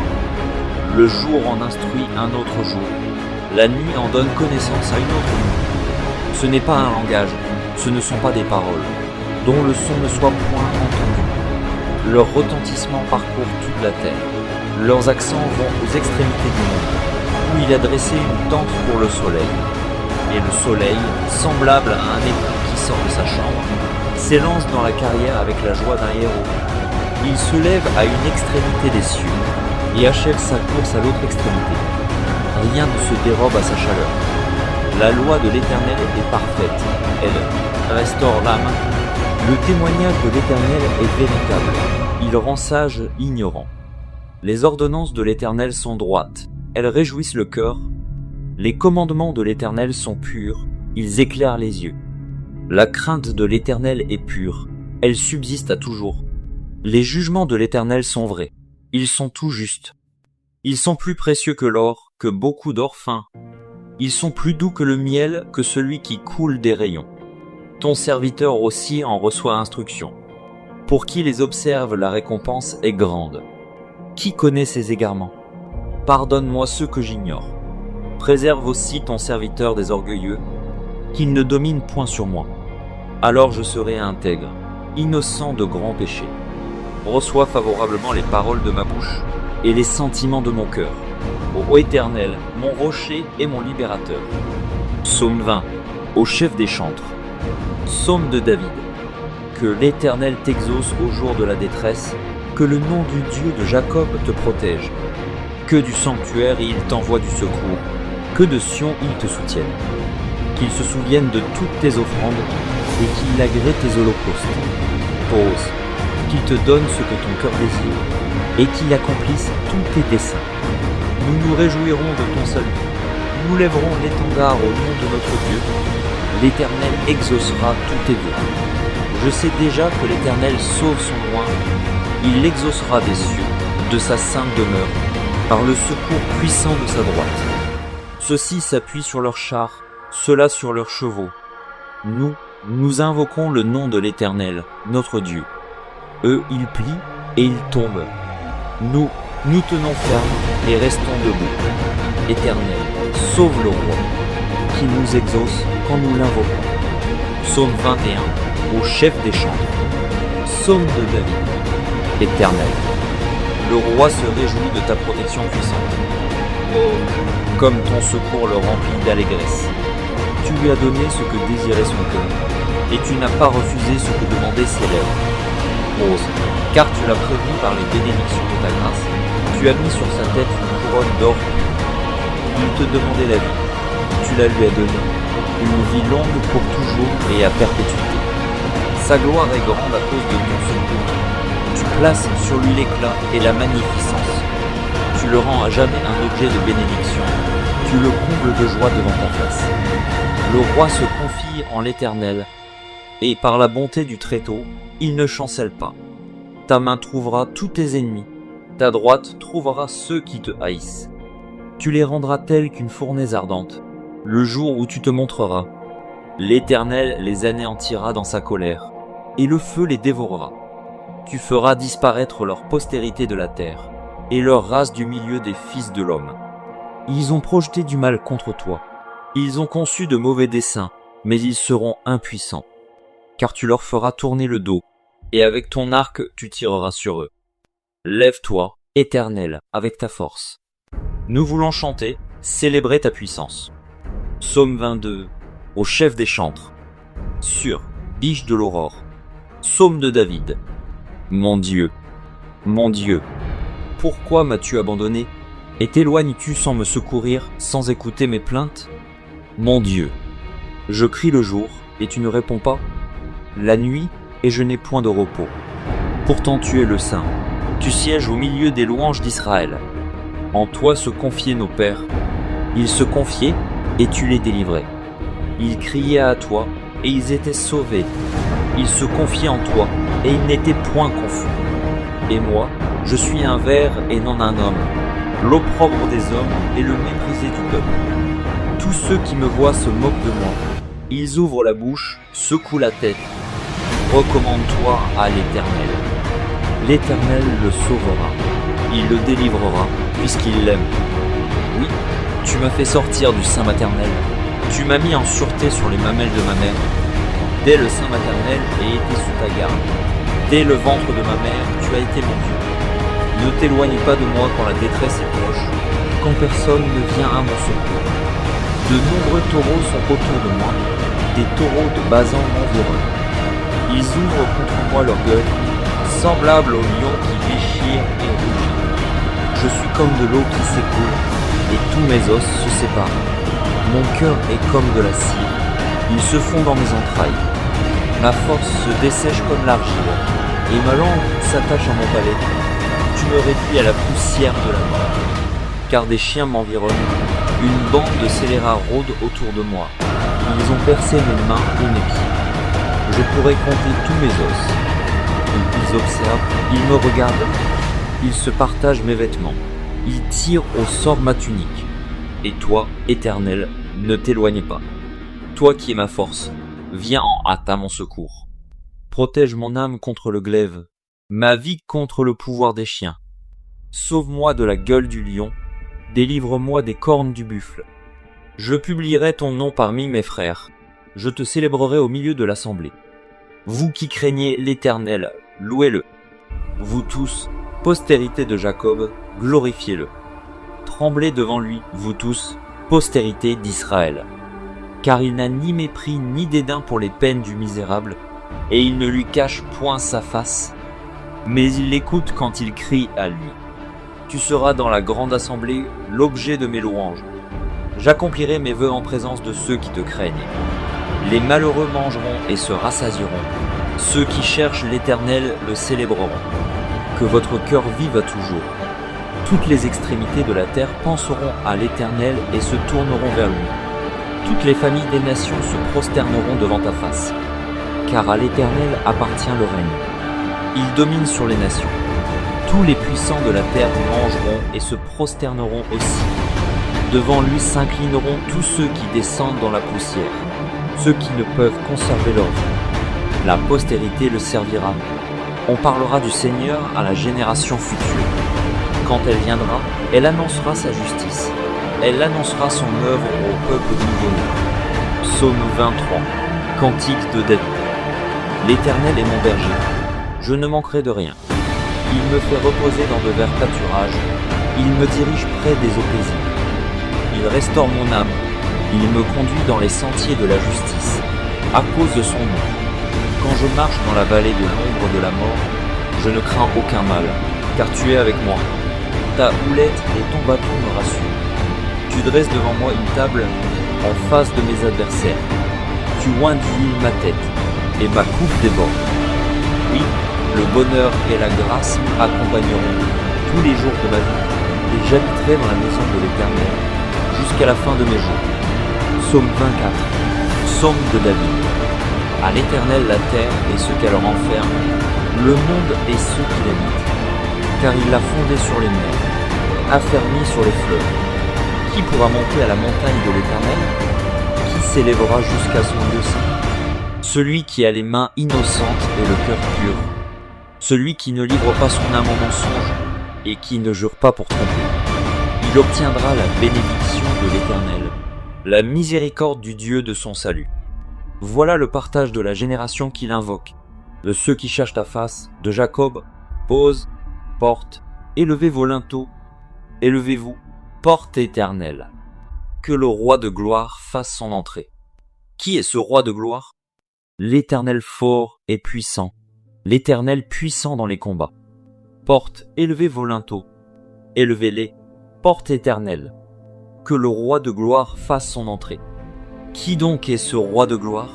Le jour en instruit un autre jour, la nuit en donne connaissance à une autre nuit. Ce n'est pas un langage, ce ne sont pas des paroles, dont le son ne soit point entendu. Leur retentissement parcourt toute la terre. Leurs accents vont aux extrémités du monde, où il a dressé une tente pour le soleil. Et le soleil, semblable à un époux qui sort de sa chambre, s'élance dans la carrière avec la joie d'un héros. Il se lève à une extrémité des cieux et achève sa course à l'autre extrémité. Rien ne se dérobe à sa chaleur. La loi de l'Éternel est parfaite, elle restaure l'âme. Le témoignage de l'Éternel est véritable, il rend sage ignorant. Les ordonnances de l'Éternel sont droites, elles réjouissent le cœur. Les commandements de l'Éternel sont purs, ils éclairent les yeux. La crainte de l'Éternel est pure, elle subsiste à toujours. Les jugements de l'Éternel sont vrais, ils sont tout justes. Ils sont plus précieux que l'or, que beaucoup d'or fin. Ils sont plus doux que le miel, que celui qui coule des rayons. Ton serviteur aussi en reçoit instruction. Pour qui les observe, la récompense est grande. Qui connaît ses égarements? Pardonne-moi ceux que j'ignore. Préserve aussi ton serviteur des orgueilleux, qu'il ne domine point sur moi. Alors je serai intègre, innocent de grands péchés. Reçois favorablement les paroles de ma bouche et les sentiments de mon cœur. Ô Éternel, mon rocher et mon libérateur. Psaume 20, au chef des chantres. Psaume de David. Que l'Éternel t'exauce au jour de la détresse, que le nom du Dieu de Jacob te protège. Que du sanctuaire il t'envoie du secours, que de Sion il te soutienne. Qu'il se souvienne de toutes tes offrandes et qu'il agrée tes holocaustes. Pose, qu'il te donne ce que ton cœur désire et qu'il accomplisse tous tes desseins. Nous nous réjouirons de ton salut. Nous lèverons l'étendard au nom de notre Dieu. L'Éternel exaucera tous tes vœux. Je sais déjà que l'Éternel sauve son oint. Il l'exaucera des cieux, de sa sainte demeure, par le secours puissant de sa droite. Ceux-ci s'appuient sur leurs chars, ceux-là sur leurs chevaux. Nous invoquons le nom de l'Éternel, notre Dieu. Eux, ils plient et ils tombent. Nous tenons ferme et restons debout. Éternel, sauve le roi, qui nous exauce quand nous l'invoquons. Psaume 21, au chef des chantres. Psaume de David. Éternel, le roi se réjouit de ta protection puissante. Comme ton secours le remplit d'allégresse. Tu lui as donné ce que désirait son cœur, et tu n'as pas refusé ce que demandaient ses lèvres. Ose, car tu l'as prévenu par les bénédictions de ta grâce, tu as mis sur sa tête une couronne d'or. Il te demandait la vie, tu la lui as donnée, une vie longue pour toujours et à perpétuité. Sa gloire est grande à cause de ton secours. Tu places sur lui l'éclat et la magnificence. Tu le rends à jamais un objet de bénédiction. Tu le combles de joie devant ta face. Le roi se confie en l'Éternel, et par la bonté du Très-Haut, il ne chancelle pas. Ta main trouvera tous tes ennemis, ta droite trouvera ceux qui te haïssent. Tu les rendras tels qu'une fournaise ardente, le jour où tu te montreras. L'Éternel les anéantira dans sa colère, et le feu les dévorera. Tu feras disparaître leur postérité de la terre, et leur race du milieu des fils de l'homme. Ils ont projeté du mal contre toi. Ils ont conçu de mauvais desseins, mais ils seront impuissants. Car tu leur feras tourner le dos, et avec ton arc tu tireras sur eux. Lève-toi, Éternel, avec ta force. Nous voulons chanter, célébrer ta puissance. Psaume 22, au chef des chantres. Sur, biche de l'aurore. Psaume de David. Mon Dieu, pourquoi m'as-tu abandonné et t'éloignes-tu sans me secourir, sans écouter mes plaintes? Mon Dieu, je crie le jour et tu ne réponds pas, la nuit et je n'ai point de repos. Pourtant tu es le Saint, tu sièges au milieu des louanges d'Israël. En toi se confiaient nos pères, ils se confiaient et tu les délivrais. Ils criaient à toi et ils étaient sauvés. Ils se confiaient en toi et ils n'étaient point confus. Et moi, je suis un ver et non un homme, l'opprobre des hommes et le méprisé du peuple. Tous ceux qui me voient se moquent de moi. Ils ouvrent la bouche, secouent la tête. Recommande-toi à l'Éternel. L'Éternel le sauvera. Il le délivrera, puisqu'il l'aime. Oui, tu m'as fait sortir du sein maternel. Tu m'as mis en sûreté sur les mamelles de ma mère. Dès le sein maternel, j'ai été sous ta garde. Dès le ventre de ma mère, tu as été mon Dieu. Ne t'éloigne pas de moi quand la détresse est proche, quand personne ne vient à mon secours. De nombreux taureaux sont autour de moi, des taureaux de Basan m'environnent. Ils ouvrent contre moi leur gueule, semblables aux lions qui déchirent et rugissent. Je suis comme de l'eau qui s'écoule, et tous mes os se séparent. Mon cœur est comme de la cire, il se fond dans mes entrailles. Ma force se dessèche comme l'argile, et ma langue s'attache à mon palais. Tu me réduis à la poussière de la mort. Car des chiens m'environnent, une bande de scélérats rôde autour de moi. Ils ont percé mes mains et mes pieds. Je pourrais compter tous mes os. Ils observent, ils me regardent, ils se partagent mes vêtements. Ils tirent au sort ma tunique. Et toi, Éternel, ne t'éloigne pas. Toi qui es ma force, viens en hâte à mon secours. Protège mon âme contre le glaive, ma vie contre le pouvoir des chiens. Sauve-moi de la gueule du lion, délivre-moi des cornes du buffle. Je publierai ton nom parmi mes frères, je te célébrerai au milieu de l'assemblée. Vous qui craignez l'Éternel, louez-le. Vous tous, postérité de Jacob, glorifiez-le. Tremblez devant lui, vous tous, postérité d'Israël. Car il n'a ni mépris ni dédain pour les peines du misérable, et il ne lui cache point sa face, mais il l'écoute quand il crie à lui. Tu seras dans la grande assemblée l'objet de mes louanges. J'accomplirai mes vœux en présence de ceux qui te craignent. Les malheureux mangeront et se rassasieront. Ceux qui cherchent l'Éternel le célébreront. Que votre cœur vive à toujours. Toutes les extrémités de la terre penseront à l'Éternel et se tourneront vers lui. Toutes les familles des nations se prosterneront devant ta face. Car à l'Éternel appartient le règne. Il domine sur les nations. Tous les puissants de la terre mangeront et se prosterneront aussi. Devant lui s'inclineront tous ceux qui descendent dans la poussière, ceux qui ne peuvent conserver leur vie. La postérité le servira. On parlera du Seigneur à la génération future. Quand elle viendra, elle annoncera sa justice. Elle annoncera son œuvre au peuple nouveau-né. Psaume 23, cantique de David. L'Éternel est mon berger. Je ne manquerai de rien. Il me fait reposer dans de verts pâturages. Il me dirige près des eaux paisibles. Il restaure mon âme. Il me conduit dans les sentiers de la justice, à cause de son nom. Quand je marche dans la vallée de l'ombre de la mort, je ne crains aucun mal, car tu es avec moi. Ta houlette et ton bâton me rassurent. Tu dresses devant moi une table en face de mes adversaires. Tu oins d'huile ma tête, et ma coupe déborde. Oui, le bonheur et la grâce m'accompagneront tous les jours de ma vie, et j'habiterai dans la maison de l'Éternel jusqu'à la fin de mes jours. Psaume 24, Psaume de David. À l'Éternel la terre et ce qu'elle renferme, le monde et ceux qui l'habitent. Car il l'a fondé sur les mers, affermi sur les fleuves. Qui pourra monter à la montagne de l'Éternel? Qui s'élèvera jusqu'à son lieu saint? Celui qui a les mains innocentes et le cœur pur. Celui qui ne livre pas son âme au mensonge et qui ne jure pas pour tromper. Il obtiendra la bénédiction de l'Éternel, la miséricorde du Dieu de son salut. Voilà le partage de la génération qui l'invoque, de ceux qui cherchent ta face, de Jacob, pose, porte, élevez vos linteaux, élevez-vous, porte éternelle. Que le roi de gloire fasse son entrée. Qui est ce roi de gloire? L'Éternel fort et puissant, l'Éternel puissant dans les combats. Porte, élevez vos linteaux, élevez-les, porte éternelle. Que le roi de gloire fasse son entrée. Qui donc est ce roi de gloire?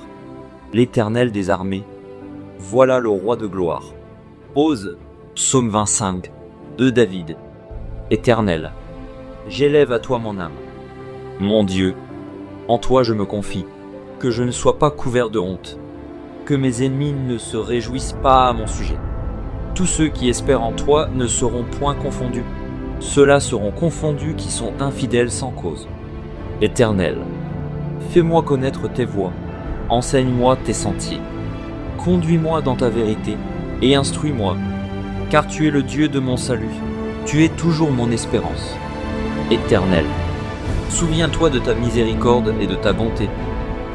L'Éternel des armées. Voilà le roi de gloire. Pose, Psaume 25, de David. Éternel, j'élève à toi mon âme. Mon Dieu, en toi je me confie, que je ne sois pas couvert de honte, que mes ennemis ne se réjouissent pas à mon sujet. Tous ceux qui espèrent en toi ne seront point confondus. Ceux-là seront confondus qui sont infidèles sans cause. Éternel, fais-moi connaître tes voies, enseigne-moi tes sentiers. Conduis-moi dans ta vérité et instruis-moi, car tu es le Dieu de mon salut, tu es toujours mon espérance. Éternel, souviens-toi de ta miséricorde et de ta bonté,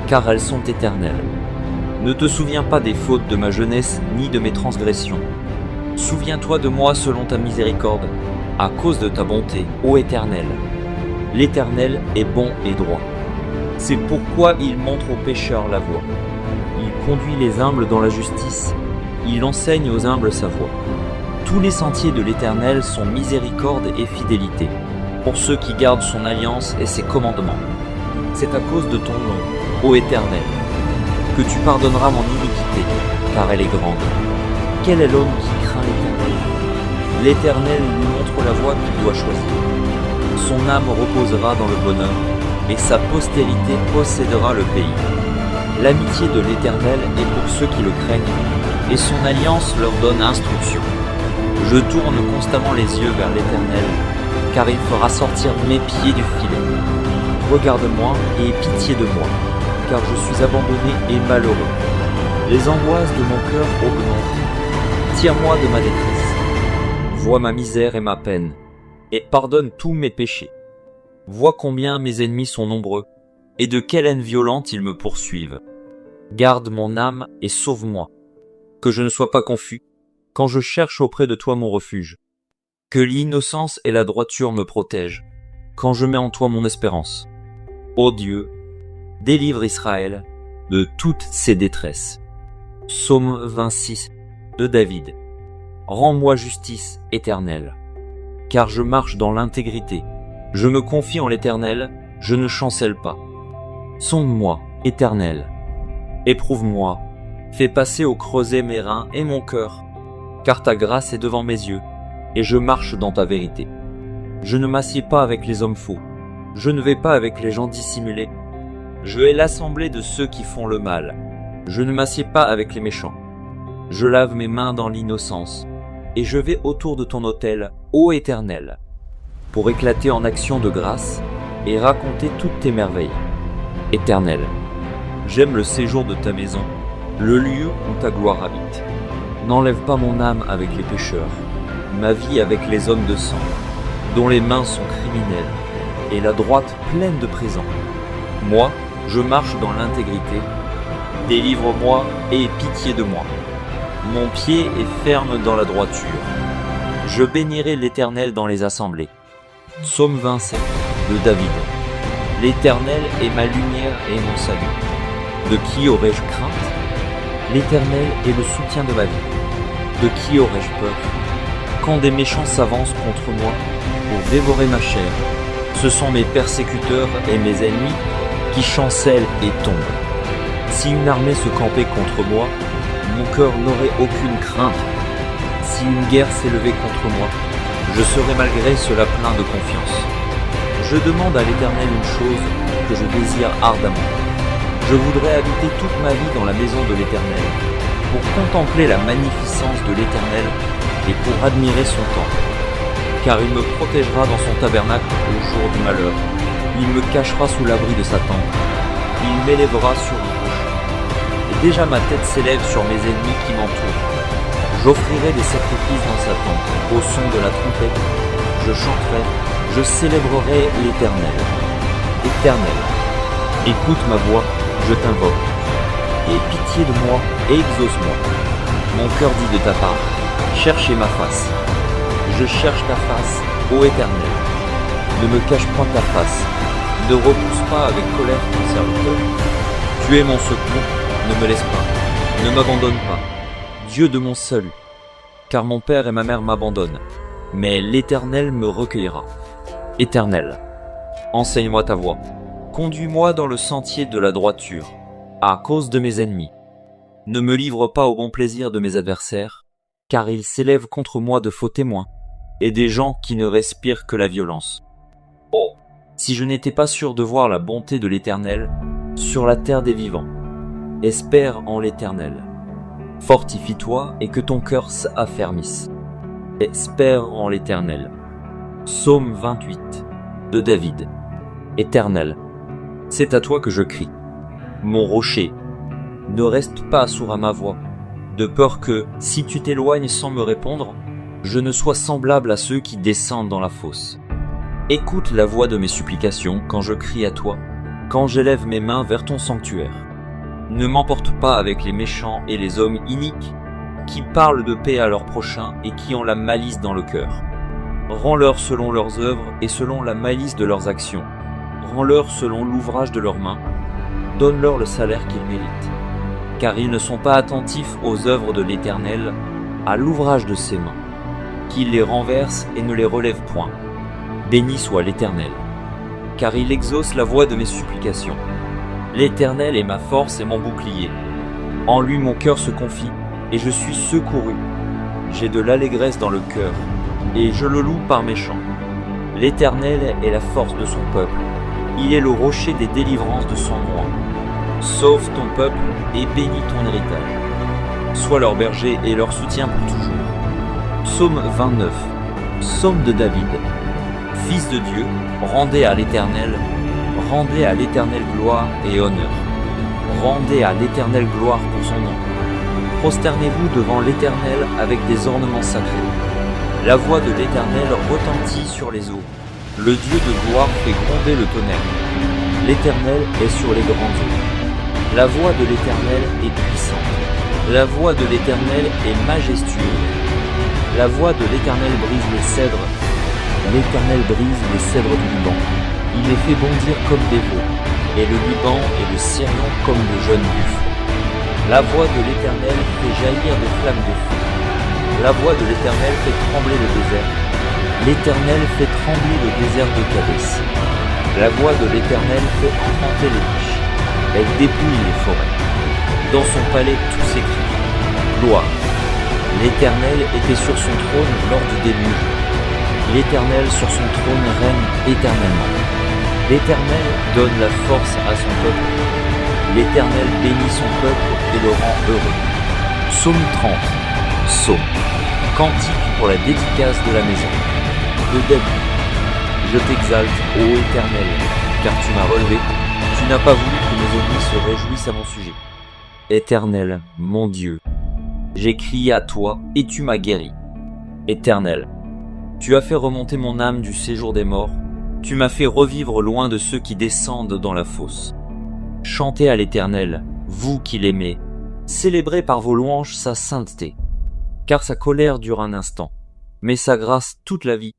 car elles sont éternelles. Ne te souviens pas des fautes de ma jeunesse ni de mes transgressions. Souviens-toi de moi selon ta miséricorde, à cause de ta bonté, ô Éternel. L'Éternel est bon et droit. C'est pourquoi il montre aux pécheurs la voie. Il conduit les humbles dans la justice. Il enseigne aux humbles sa voie. Tous les sentiers de l'Éternel sont miséricorde et fidélité, pour ceux qui gardent son alliance et ses commandements. C'est à cause de ton nom, ô Éternel, que tu pardonneras mon iniquité, car elle est grande. Quel est l'homme qui craint l'Éternel? L'Éternel lui montre la voie qu'il doit choisir. Son âme reposera dans le bonheur, et sa postérité possédera le pays. L'amitié de l'Éternel est pour ceux qui le craignent, et son alliance leur donne instruction. Je tourne constamment les yeux vers l'Éternel, car il fera sortir mes pieds du filet. Regarde-moi et aie pitié de moi, car je suis abandonné et malheureux. Les angoisses de mon cœur augmentent. Tire-moi de ma détresse. Vois ma misère et ma peine, et pardonne tous mes péchés. Vois combien mes ennemis sont nombreux, et de quelle haine violente ils me poursuivent. Garde mon âme et sauve-moi, que je ne sois pas confus, quand je cherche auprès de toi mon refuge. Que l'innocence et la droiture me protègent, quand je mets en toi mon espérance. Ô Dieu, délivre Israël de toutes ses détresses. Psaume 26 de David. Rends-moi justice, Éternel, car je marche dans l'intégrité. Je me confie en l'Éternel, je ne chancelle pas. Sonde-moi, Éternel, éprouve-moi, fais passer au creuset mes reins et mon cœur, car ta grâce est devant mes yeux, et je marche dans ta vérité. Je ne m'assieds pas avec les hommes faux, je ne vais pas avec les gens dissimulés. Je hais l'assemblée de ceux qui font le mal, je ne m'assieds pas avec les méchants. Je lave mes mains dans l'innocence, et je vais autour de ton autel, ô Éternel, pour éclater en action de grâce et raconter toutes tes merveilles. Éternel, j'aime le séjour de ta maison, le lieu où ta gloire habite. N'enlève pas mon âme avec les pécheurs, ma vie avec les hommes de sang, dont les mains sont criminelles, et la droite pleine de présents. Moi, je marche dans l'intégrité. Délivre-moi et aie pitié de moi. Mon pied est ferme dans la droiture. Je bénirai l'Éternel dans les assemblées. Psaume 27 de David. L'Éternel est ma lumière et mon salut. De qui aurais-je crainte? L'Éternel est le soutien de ma vie. De qui aurais-je peur? Quand des méchants s'avancent contre moi pour dévorer ma chair, ce sont mes persécuteurs et mes ennemis qui chancelle et tombe. Si une armée se campait contre moi, mon cœur n'aurait aucune crainte. Si une guerre s'élevait contre moi, je serais malgré cela plein de confiance. Je demande à l'Éternel une chose que je désire ardemment. Je voudrais habiter toute ma vie dans la maison de l'Éternel, pour contempler la magnificence de l'Éternel et pour admirer son temple. Car il me protégera dans son tabernacle au jour du malheur. Il me cachera sous l'abri de sa tente. Il m'élèvera sur une roche. Et déjà ma tête s'élève sur mes ennemis qui m'entourent. J'offrirai des sacrifices dans sa tente. Au son de la trompette, je chanterai, je célébrerai l'Éternel. Éternel, écoute ma voix, je t'invoque. Aie pitié de moi et exauce-moi. Mon cœur dit de ta part, cherchez ma face. Je cherche ta face, ô Éternel. Ne me cache point ta face. Ne repousse pas avec colère ton serviteur. Tu es mon secours, ne me laisse pas. Ne m'abandonne pas, Dieu de mon salut. Car mon père et ma mère m'abandonnent, mais l'Éternel me recueillera. Éternel, enseigne-moi ta voie. Conduis-moi dans le sentier de la droiture, à cause de mes ennemis. Ne me livre pas au bon plaisir de mes adversaires, car ils s'élèvent contre moi de faux témoins, et des gens qui ne respirent que la violence. Oh, si je n'étais pas sûr de voir la bonté de l'Éternel sur la terre des vivants. Espère en l'Éternel. Fortifie-toi et que ton cœur s'affermisse. Espère en l'Éternel. Psaume 28 de David. Éternel, c'est à toi que je crie. Mon rocher, ne reste pas sourd à ma voix, de peur que, si tu t'éloignes sans me répondre, je ne sois semblable à ceux qui descendent dans la fosse. Écoute la voix de mes supplications quand je crie à toi, quand j'élève mes mains vers ton sanctuaire. Ne m'emporte pas avec les méchants et les hommes iniques qui parlent de paix à leurs prochains et qui ont la malice dans le cœur. Rends-leur selon leurs œuvres et selon la malice de leurs actions. Rends-leur selon l'ouvrage de leurs mains. Donne-leur le salaire qu'ils méritent. Car ils ne sont pas attentifs aux œuvres de l'Éternel, à l'ouvrage de ses mains. Qu'il les renverse et ne les relève point. Béni soit l'Éternel, car il exauce la voix de mes supplications. L'Éternel est ma force et mon bouclier. En lui mon cœur se confie, et je suis secouru. J'ai de l'allégresse dans le cœur, et je le loue par mes chants. L'Éternel est la force de son peuple. Il est le rocher des délivrances de son roi. Sauve ton peuple et bénis ton héritage. Sois leur berger et leur soutien pour toujours. Psaume 29. Psaume de David. Fils de Dieu, rendez à l'Éternel gloire et honneur. Rendez à l'Éternel gloire pour son nom. Prosternez-vous devant l'Éternel avec des ornements sacrés. La voix de l'Éternel retentit sur les eaux. Le Dieu de gloire fait gronder le tonnerre. L'Éternel est sur les grandes eaux. La voix de l'Éternel est puissante. La voix de l'Éternel est majestueuse. La voix de l'Éternel brise les cèdres. L'Éternel brise les cèdres du Liban. Il les fait bondir comme des veaux, et le Liban et le Sirion comme de jeunes buffles. La voix de l'Éternel fait jaillir des flammes de feu. La voix de l'Éternel fait trembler le désert. L'Éternel fait trembler le désert de Kadès. La voix de l'Éternel fait enfanter les biches. Elle dépouille les forêts. Dans son palais tout s'écrie. Gloire. L'Éternel était sur son trône lors du déluge. L'Éternel sur son trône règne éternellement. L'Éternel donne la force à son peuple. L'Éternel bénit son peuple et le rend heureux. Psaume 30. Psaume. Cantique pour la dédicace de la maison. De David. Je t'exalte, ô Éternel, car tu m'as relevé. Tu n'as pas voulu que mes ennemis se réjouissent à mon sujet. Éternel, mon Dieu, j'ai crié à toi et tu m'as guéri. Éternel, tu as fait remonter mon âme du séjour des morts. Tu m'as fait revivre loin de ceux qui descendent dans la fosse. Chantez à l'Éternel, vous qui l'aimez. Célébrez par vos louanges sa sainteté. Car sa colère dure un instant, mais sa grâce toute la vie.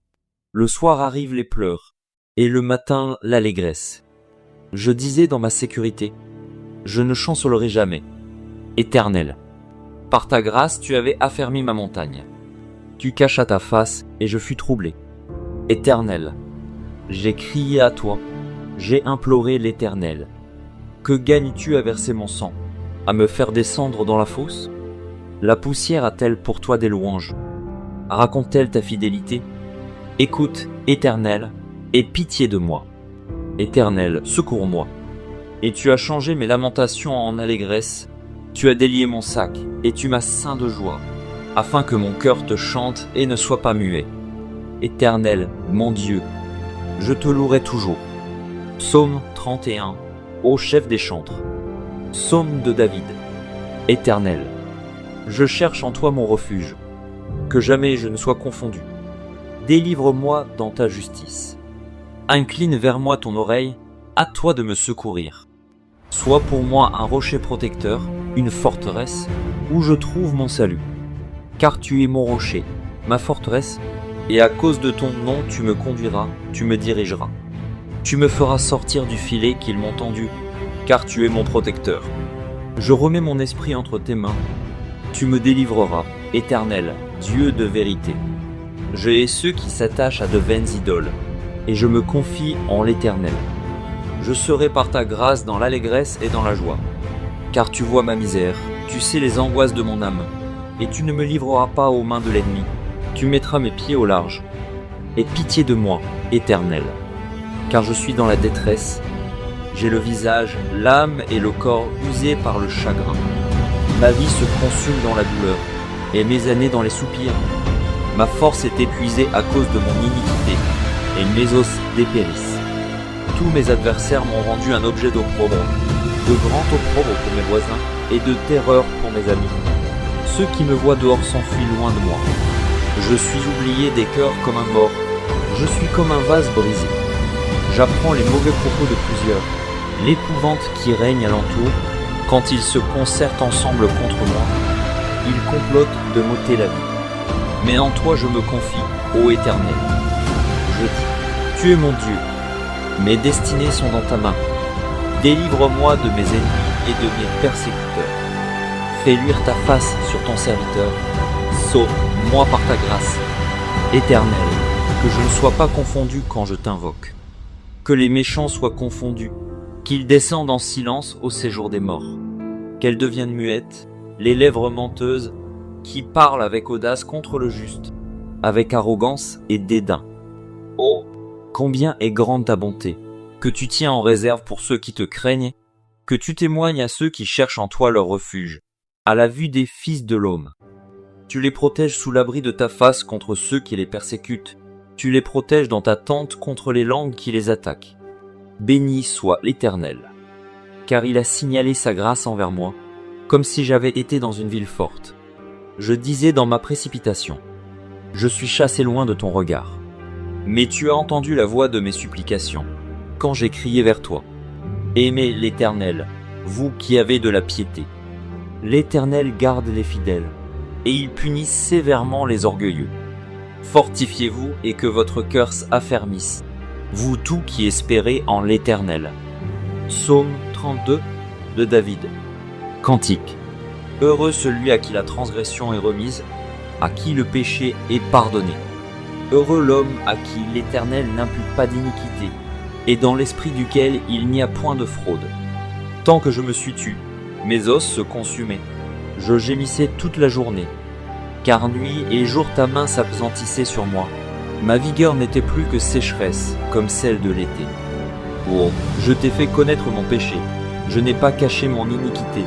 Le soir arrivent les pleurs, et le matin l'allégresse. Je disais dans ma sécurité, je ne chancellerai jamais. Éternel, par ta grâce tu avais affermi ma montagne. Tu cachas ta face, et je fus troublé. Éternel, j'ai crié à toi, j'ai imploré l'Éternel. Que gagnes-tu à verser mon sang? À me faire descendre dans la fosse? La poussière a-t-elle pour toi des louanges? Raconte-t-elle ta fidélité? Écoute, Éternel, aie pitié de moi. Éternel, secours-moi. Et tu as changé mes lamentations en allégresse. Tu as délié mon sac, et tu m'as ceint de joie, afin que mon cœur te chante et ne soit pas muet. Éternel, mon Dieu, je te louerai toujours. Psaume 31, ô chef des chantres. Psaume de David. Éternel, je cherche en toi mon refuge, que jamais je ne sois confondu. Délivre-moi dans ta justice. Incline vers moi ton oreille, à toi de me secourir. Sois pour moi un rocher protecteur, une forteresse, où je trouve mon salut. Car tu es mon rocher, ma forteresse, et à cause de ton nom tu me conduiras, tu me dirigeras. Tu me feras sortir du filet qu'ils m'ont tendu, car tu es mon protecteur. Je remets mon esprit entre tes mains. Tu me délivreras, Éternel, Dieu de vérité. Je hais ceux qui s'attachent à de vaines idoles, et je me confie en l'Éternel. Je serai par ta grâce dans l'allégresse et dans la joie. Car tu vois ma misère, tu sais les angoisses de mon âme, et tu ne me livreras pas aux mains de l'ennemi. Tu mettras mes pieds au large. Aie pitié de moi, Éternel, car je suis dans la détresse. J'ai le visage, l'âme et le corps usés par le chagrin. Ma vie se consume dans la douleur, et mes années dans les soupirs. Ma force est épuisée à cause de mon iniquité, et mes os dépérissent. Tous mes adversaires m'ont rendu un objet d'opprobre, de grand opprobre pour mes voisins, et de terreur pour mes amis. Ceux qui me voient dehors s'enfuient loin de moi. Je suis oublié des cœurs comme un mort, je suis comme un vase brisé. J'apprends les mauvais propos de plusieurs, l'épouvante qui règne alentour. Quand ils se concertent ensemble contre moi, ils complotent de m'ôter la vie. Mais en toi je me confie, ô Éternel. Je dis, tu es mon Dieu, mes destinées sont dans ta main. Délivre-moi de mes ennemis et de mes persécuteurs. Fais luire ta face sur ton serviteur. Sauve-moi par ta grâce. Éternel, que je ne sois pas confondu quand je t'invoque. Que les méchants soient confondus, qu'ils descendent en silence au séjour des morts. Qu'elles deviennent muettes, les lèvres menteuses, qui parlent avec audace contre le juste, avec arrogance et dédain. Oh, combien est grande ta bonté, que tu tiens en réserve pour ceux qui te craignent, que tu témoignes à ceux qui cherchent en toi leur refuge, à la vue des fils de l'homme. Tu les protèges sous l'abri de ta face contre ceux qui les persécutent. Tu les protèges dans ta tente contre les langues qui les attaquent. Béni soit l'Éternel, car il a signalé sa grâce envers moi, comme si j'avais été dans une ville forte. Je disais dans ma précipitation, je suis chassé loin de ton regard. Mais tu as entendu la voix de mes supplications, quand j'ai crié vers toi. Aimez l'Éternel, vous qui avez de la piété. L'Éternel garde les fidèles, et il punit sévèrement les orgueilleux. Fortifiez-vous et que votre cœur s'affermisse, vous tous qui espérez en l'Éternel. Psaume 32 de David. Cantique. Heureux celui à qui la transgression est remise, à qui le péché est pardonné. Heureux l'homme à qui l'Éternel n'impute pas d'iniquité, et dans l'esprit duquel il n'y a point de fraude. Tant que je me suis tu, mes os se consumaient. Je gémissais toute la journée, car nuit et jour ta main s'appesantissait sur moi. Ma vigueur n'était plus que sécheresse, comme celle de l'été. Oh, je t'ai fait connaître mon péché, je n'ai pas caché mon iniquité.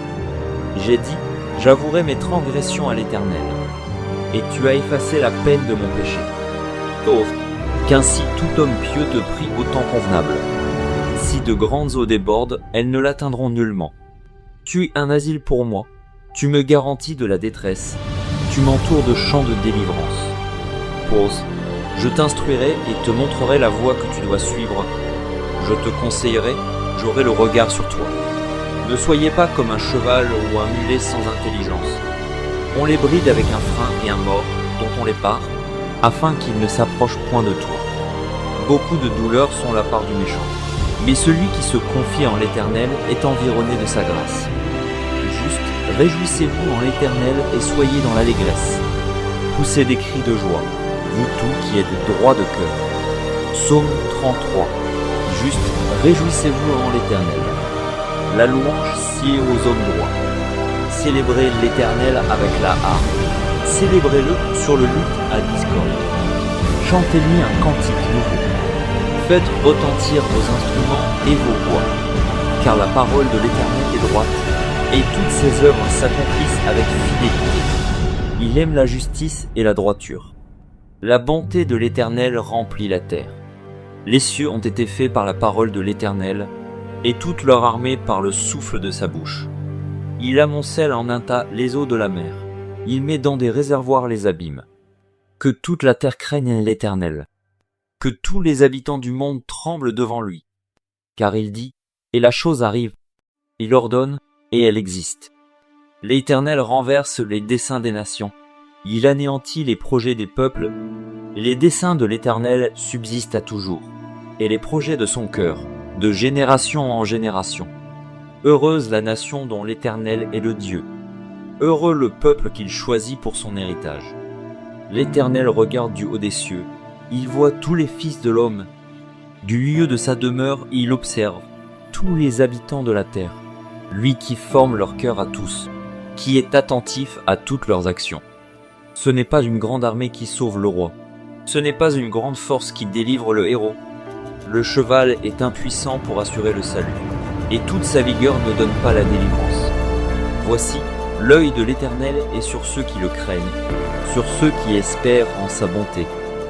J'ai dit, j'avouerai mes transgressions à l'Éternel, et tu as effacé la peine de mon péché. Oh, qu'ainsi tout homme pieux te prie au temps convenable. Si de grandes eaux débordent, elles ne l'atteindront nullement. Tu es un asile pour moi, tu me garantis de la détresse, tu m'entoures de champs de délivrance. Pause. Je t'instruirai et te montrerai la voie que tu dois suivre. Je te conseillerai, j'aurai le regard sur toi. Ne soyez pas comme un cheval ou un mulet sans intelligence. On les bride avec un frein et un mors, dont on les pare, afin qu'ils ne s'approchent point de toi. Beaucoup de douleurs sont la part du méchant, mais celui qui se confie en l'Éternel est environné de sa grâce. Juste, réjouissez-vous en l'Éternel et soyez dans l'allégresse. Poussez des cris de joie, vous tous qui êtes droits de cœur. Psaume 33. Juste, réjouissez-vous en l'Éternel. La louange sied aux hommes droits. Célébrez l'Éternel avec la harpe. Célébrez-le sur le luth à discorde. Chantez-lui un cantique nouveau. Faites retentir vos instruments et vos voix. Car la parole de l'Éternel est droite, et toutes ses œuvres s'accomplissent avec fidélité. Il aime la justice et la droiture. La bonté de l'Éternel remplit la terre. Les cieux ont été faits par la parole de l'Éternel, et toute leur armée par le souffle de sa bouche. Il amoncelle en un tas les eaux de la mer. Il met dans des réservoirs les abîmes. Que toute la terre craigne l'Éternel. Que tous les habitants du monde tremblent devant lui. Car il dit, et la chose arrive. Il ordonne, et elle existe. L'Éternel renverse les desseins des nations. Il anéantit les projets des peuples. Les desseins de l'Éternel subsistent à toujours, et les projets de son cœur, de génération en génération. Heureuse la nation dont l'Éternel est le Dieu. Heureux le peuple qu'il choisit pour son héritage. L'Éternel regarde du haut des cieux. Il voit tous les fils de l'homme. Du lieu de sa demeure, il observe tous les habitants de la terre. Lui qui forme leur cœur à tous, qui est attentif à toutes leurs actions. Ce n'est pas une grande armée qui sauve le roi. Ce n'est pas une grande force qui délivre le héros. Le cheval est impuissant pour assurer le salut, et toute sa vigueur ne donne pas la délivrance. Voici, l'œil de l'Éternel est sur ceux qui le craignent, sur ceux qui espèrent en sa bonté,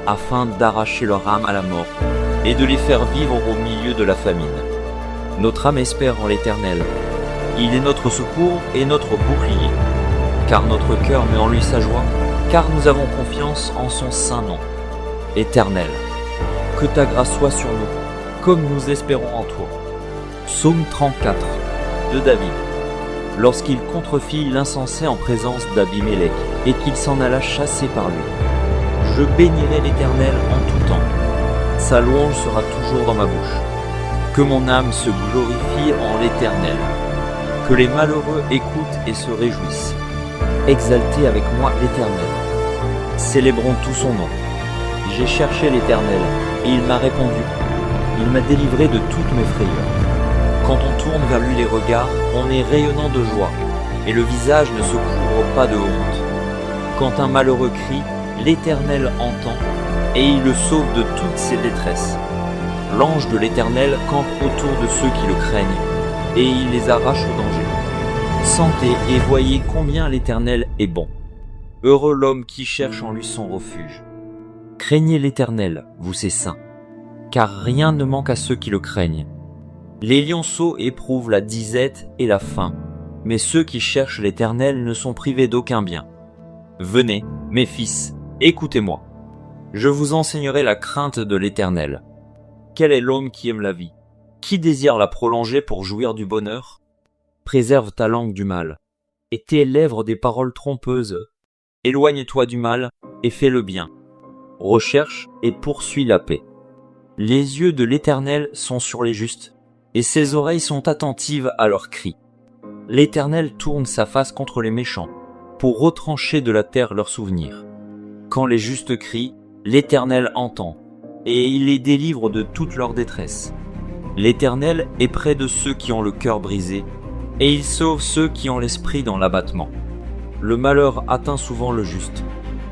afin d'arracher leur âme à la mort, et de les faire vivre au milieu de la famine. Notre âme espère en l'Éternel. Il est notre secours et notre bouclier, car notre cœur met en lui sa joie, car nous avons confiance en son saint nom. Éternel, que ta grâce soit sur nous, comme nous espérons en toi. Psaume 34 de David. Lorsqu'il contrefit l'insensé en présence d'Abimélec, et qu'il s'en alla chasser par lui. Je bénirai l'Éternel en tout temps. Sa louange sera toujours dans ma bouche. Que mon âme se glorifie en l'Éternel. Que les malheureux écoutent et se réjouissent. Exaltez avec moi l'Éternel. Célébrons tout son nom. J'ai cherché l'Éternel, et il m'a répondu. Il m'a délivré de toutes mes frayeurs. Quand on tourne vers lui les regards, on est rayonnant de joie, et le visage ne se couvre pas de honte. Quand un malheureux crie, l'Éternel entend, et il le sauve de toutes ses détresses. L'ange de l'Éternel campe autour de ceux qui le craignent, et il les arrache au danger. Sentez et voyez combien l'Éternel est bon. Heureux l'homme qui cherche en lui son refuge. Craignez l'Éternel, vous ses saints, car rien ne manque à ceux qui le craignent. Les lionceaux éprouvent la disette et la faim, mais ceux qui cherchent l'Éternel ne sont privés d'aucun bien. Venez, mes fils, écoutez-moi. Je vous enseignerai la crainte de l'Éternel. Quel est l'homme qui aime la vie? Qui désire la prolonger pour jouir du bonheur? Préserve ta langue du mal, et tes lèvres des paroles trompeuses. Éloigne-toi du mal, et fais le bien. Recherche et poursuis la paix. Les yeux de l'Éternel sont sur les justes, et ses oreilles sont attentives à leurs cris. L'Éternel tourne sa face contre les méchants, pour retrancher de la terre leurs souvenirs. Quand les justes crient, l'Éternel entend, et il les délivre de toute leur détresse. L'Éternel est près de ceux qui ont le cœur brisé, et il sauve ceux qui ont l'esprit dans l'abattement. Le malheur atteint souvent le juste,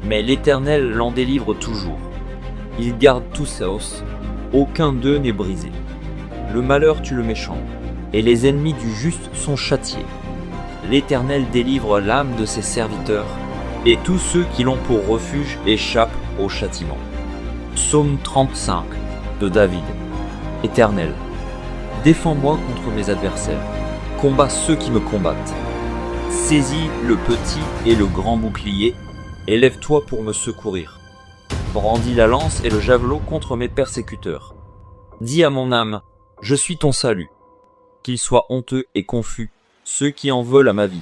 mais l'Éternel l'en délivre toujours. Il garde tous ses os, aucun d'eux n'est brisé. Le malheur tue le méchant, et les ennemis du juste sont châtiés. L'Éternel délivre l'âme de ses serviteurs, et tous ceux qui l'ont pour refuge échappent au châtiment. Psaume 35 de David. Éternel, défends-moi contre mes adversaires, combats ceux qui me combattent. Saisis le petit et le grand bouclier, et lève-toi pour me secourir. Brandis la lance et le javelot contre mes persécuteurs. Dis à mon âme, je suis ton salut. Qu'ils soient honteux et confus, ceux qui en veulent à ma vie.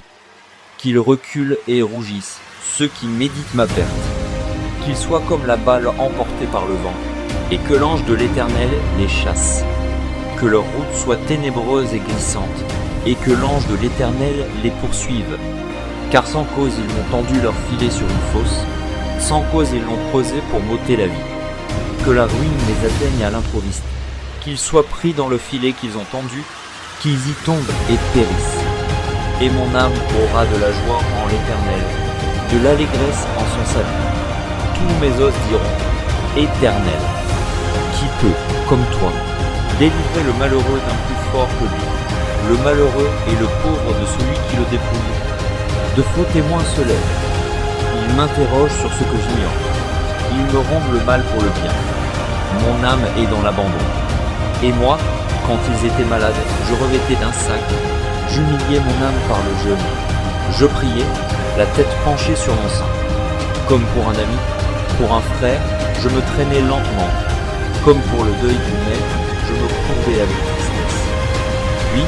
Qu'ils reculent et rougissent, ceux qui méditent ma perte. Qu'ils soient comme la balle emportée par le vent, et que l'ange de l'Éternel les chasse. Que leur route soit ténébreuse et glissante, et que l'ange de l'Éternel les poursuive. Car sans cause ils m'ont tendu leur filet sur une fosse, sans cause ils l'ont creusé pour m'ôter la vie. Que la ruine les atteigne à l'improviste, qu'ils soient pris dans le filet qu'ils ont tendu, qu'ils y tombent et périssent. Et mon âme aura de la joie en l'Éternel, de l'allégresse en son salut. Tous mes os diront, Éternel, qui peut, comme toi, délivrer le malheureux d'un plus fort que lui, le malheureux et le pauvre de celui qui le dépouille. De faux témoins se lèvent. Ils m'interrogent sur ce que j'ignore. Ils me rendent le mal pour le bien. Mon âme est dans l'abandon. Et moi, quand ils étaient malades, je revêtais d'un sac. J'humiliais mon âme par le jeûne. Je priais, la tête penchée sur mon sein. Comme pour un ami, pour un frère, je me traînais lentement. Comme pour le deuil d'une mère, je me courbais avec tristesse. Puis,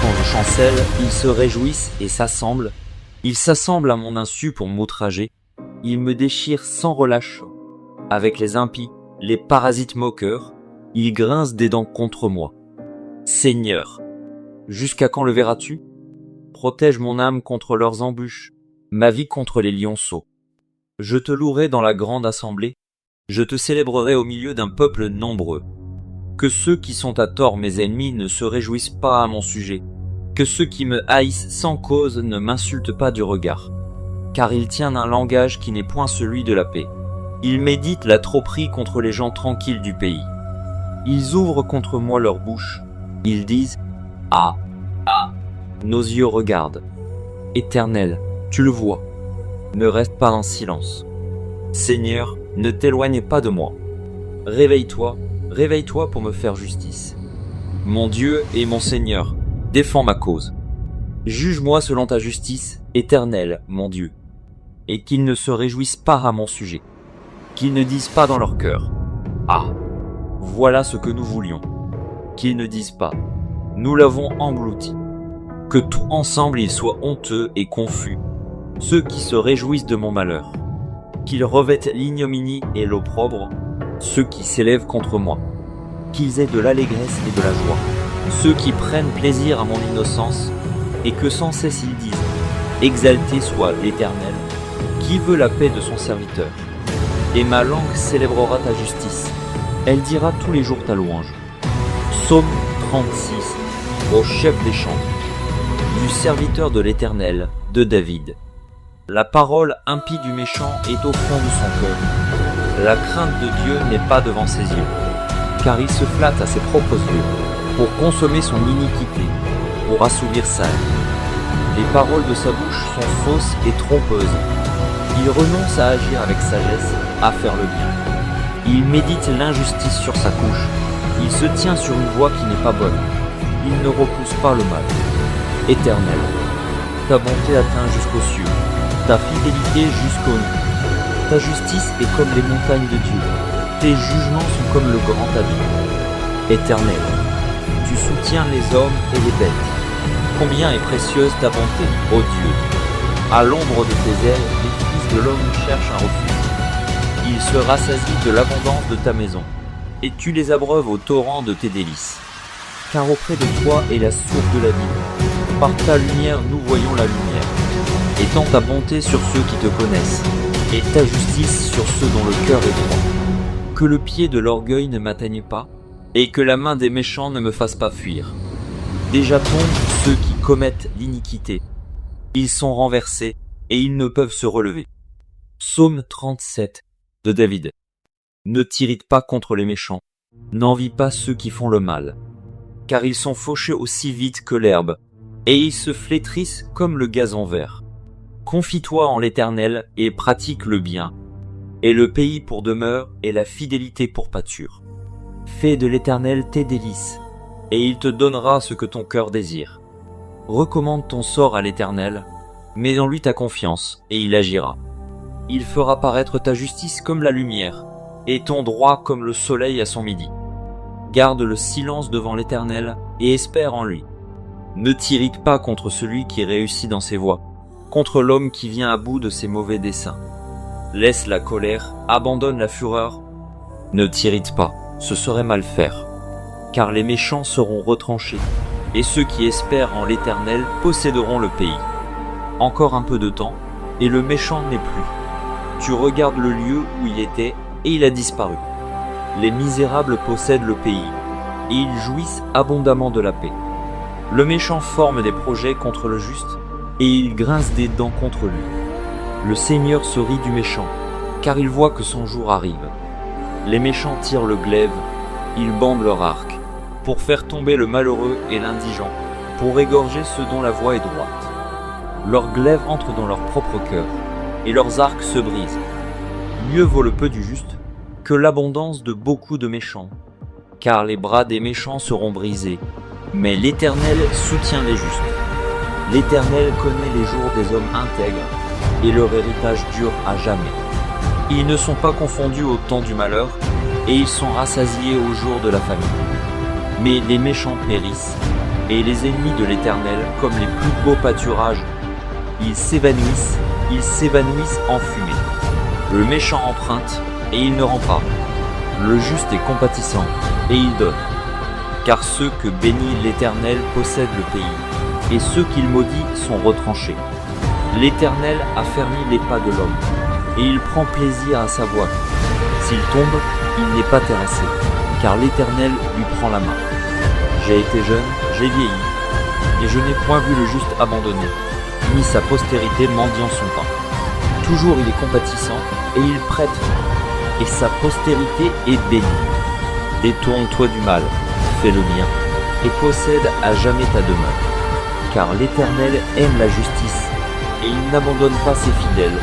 quand je chancelle, ils se réjouissent et s'assemblent. Ils s'assemblent à mon insu pour m'outrager. Ils me déchirent sans relâche. Avec les impies, les parasites moqueurs, ils grincent des dents contre moi. Seigneur, jusqu'à quand le verras-tu? Protège mon âme contre leurs embûches, ma vie contre les lionceaux. Je te louerai dans la grande assemblée, je te célébrerai au milieu d'un peuple nombreux. Que ceux qui sont à tort mes ennemis ne se réjouissent pas à mon sujet, que ceux qui me haïssent sans cause ne m'insultent pas du regard. Car ils tiennent un langage qui n'est point celui de la paix. Ils méditent la tromperie contre les gens tranquilles du pays. Ils ouvrent contre moi leur bouche. Ils disent « Ah, ah !» Nos yeux regardent. Éternel, tu le vois. Ne reste pas en silence. Seigneur, ne t'éloigne pas de moi. Réveille-toi, réveille-toi pour me faire justice. Mon Dieu et mon Seigneur, défends ma cause. Juge-moi selon ta justice, Éternel, mon Dieu. Et qu'ils ne se réjouissent pas à mon sujet. Qu'ils ne disent pas dans leur cœur « Ah, voilà ce que nous voulions ». Qu'ils ne disent pas « Nous l'avons englouti ». Que tout ensemble ils soient honteux et confus, ceux qui se réjouissent de mon malheur. Qu'ils revêtent l'ignominie et l'opprobre, ceux qui s'élèvent contre moi. Qu'ils aient de l'allégresse et de la joie, ceux qui prennent plaisir à mon innocence, et que sans cesse ils disent « Exalté soit l'Éternel, qui veut la paix de son serviteur ». Et ma langue célébrera ta justice, elle dira tous les jours ta louange. Psaume 36, au chef des chants, du serviteur de l'Éternel, de David. La parole impie du méchant est au fond de son cœur. La crainte de Dieu n'est pas devant ses yeux, car il se flatte à ses propres yeux, pour consommer son iniquité, pour assouvir sa haine. Les paroles de sa bouche sont fausses et trompeuses. Il renonce à agir avec sagesse, à faire le bien. Il médite l'injustice sur sa couche. Il se tient sur une voie qui n'est pas bonne. Il ne repousse pas le mal. Éternel, ta bonté atteint jusqu'aux cieux, ta fidélité jusqu'aux nues. Ta justice est comme les montagnes de Dieu. Tes jugements sont comme le grand abîme. Éternel, tu soutiens les hommes et les bêtes. Combien est précieuse ta bonté, ô Dieu! À l'ombre de tes ailes, les fils de l'homme cherchent un refuge. Ils se rassasient de l'abondance de ta maison, et tu les abreuves au torrent de tes délices. Car auprès de toi est la source de la vie. Par ta lumière, nous voyons la lumière. Étends ta bonté sur ceux qui te connaissent, et ta justice sur ceux dont le cœur est droit. Que le pied de l'orgueil ne m'atteigne pas, et que la main des méchants ne me fasse pas fuir. Déjà tombent ceux qui commettent l'iniquité. Ils sont renversés, et ils ne peuvent se relever. Psaume 37 de David. Ne t'irrite pas contre les méchants, n'envie pas ceux qui font le mal, car ils sont fauchés aussi vite que l'herbe, et ils se flétrissent comme le gazon vert. Confie-toi en l'Éternel et pratique le bien, et le pays pour demeure et la fidélité pour pâture. Fais de l'Éternel tes délices, et il te donnera ce que ton cœur désire. Recommande ton sort à l'Éternel, mets en lui ta confiance, et il agira. Il fera paraître ta justice comme la lumière, et ton droit comme le soleil à son midi. Garde le silence devant l'Éternel, et espère en lui. Ne t'irrite pas contre celui qui réussit dans ses voies, contre l'homme qui vient à bout de ses mauvais desseins. Laisse la colère, abandonne la fureur. Ne t'irrite pas, ce serait mal faire. Car les méchants seront retranchés, et ceux qui espèrent en l'Éternel posséderont le pays. Encore un peu de temps, et le méchant n'est plus. Tu regardes le lieu où il était, et il a disparu. Les misérables possèdent le pays, et ils jouissent abondamment de la paix. Le méchant forme des projets contre le juste, et il grince des dents contre lui. Le Seigneur se rit du méchant, car il voit que son jour arrive. Les méchants tirent le glaive, ils bandent leur arc, pour faire tomber le malheureux et l'indigent, pour égorger ceux dont la voie est droite. Leur glaive entre dans leur propre cœur, et leurs arcs se brisent. Mieux vaut le peu du juste que l'abondance de beaucoup de méchants, car les bras des méchants seront brisés, mais l'Éternel soutient les justes. L'Éternel connaît les jours des hommes intègres, et leur héritage dure à jamais. Ils ne sont pas confondus au temps du malheur, et ils sont rassasiés au jour de la famine. Mais les méchants périssent, et les ennemis de l'Éternel, comme les plus beaux pâturages, ils s'évanouissent en fumée. Le méchant emprunte, et il ne rend pas. Le juste est compatissant, et il donne. Car ceux que bénit l'Éternel possèdent le pays, et ceux qu'il maudit sont retranchés. L'Éternel affermit les pas de l'homme, et il prend plaisir à sa voie. S'il tombe, il n'est pas terrassé, car l'Éternel lui prend la main. J'ai été jeune, j'ai vieilli, et je n'ai point vu le juste abandonné, ni sa postérité mendiant son pain. Toujours il est compatissant, et il prête, et sa postérité est bénie. Détourne-toi du mal, fais le bien, et possède à jamais ta demeure. Car l'Éternel aime la justice, et il n'abandonne pas ses fidèles.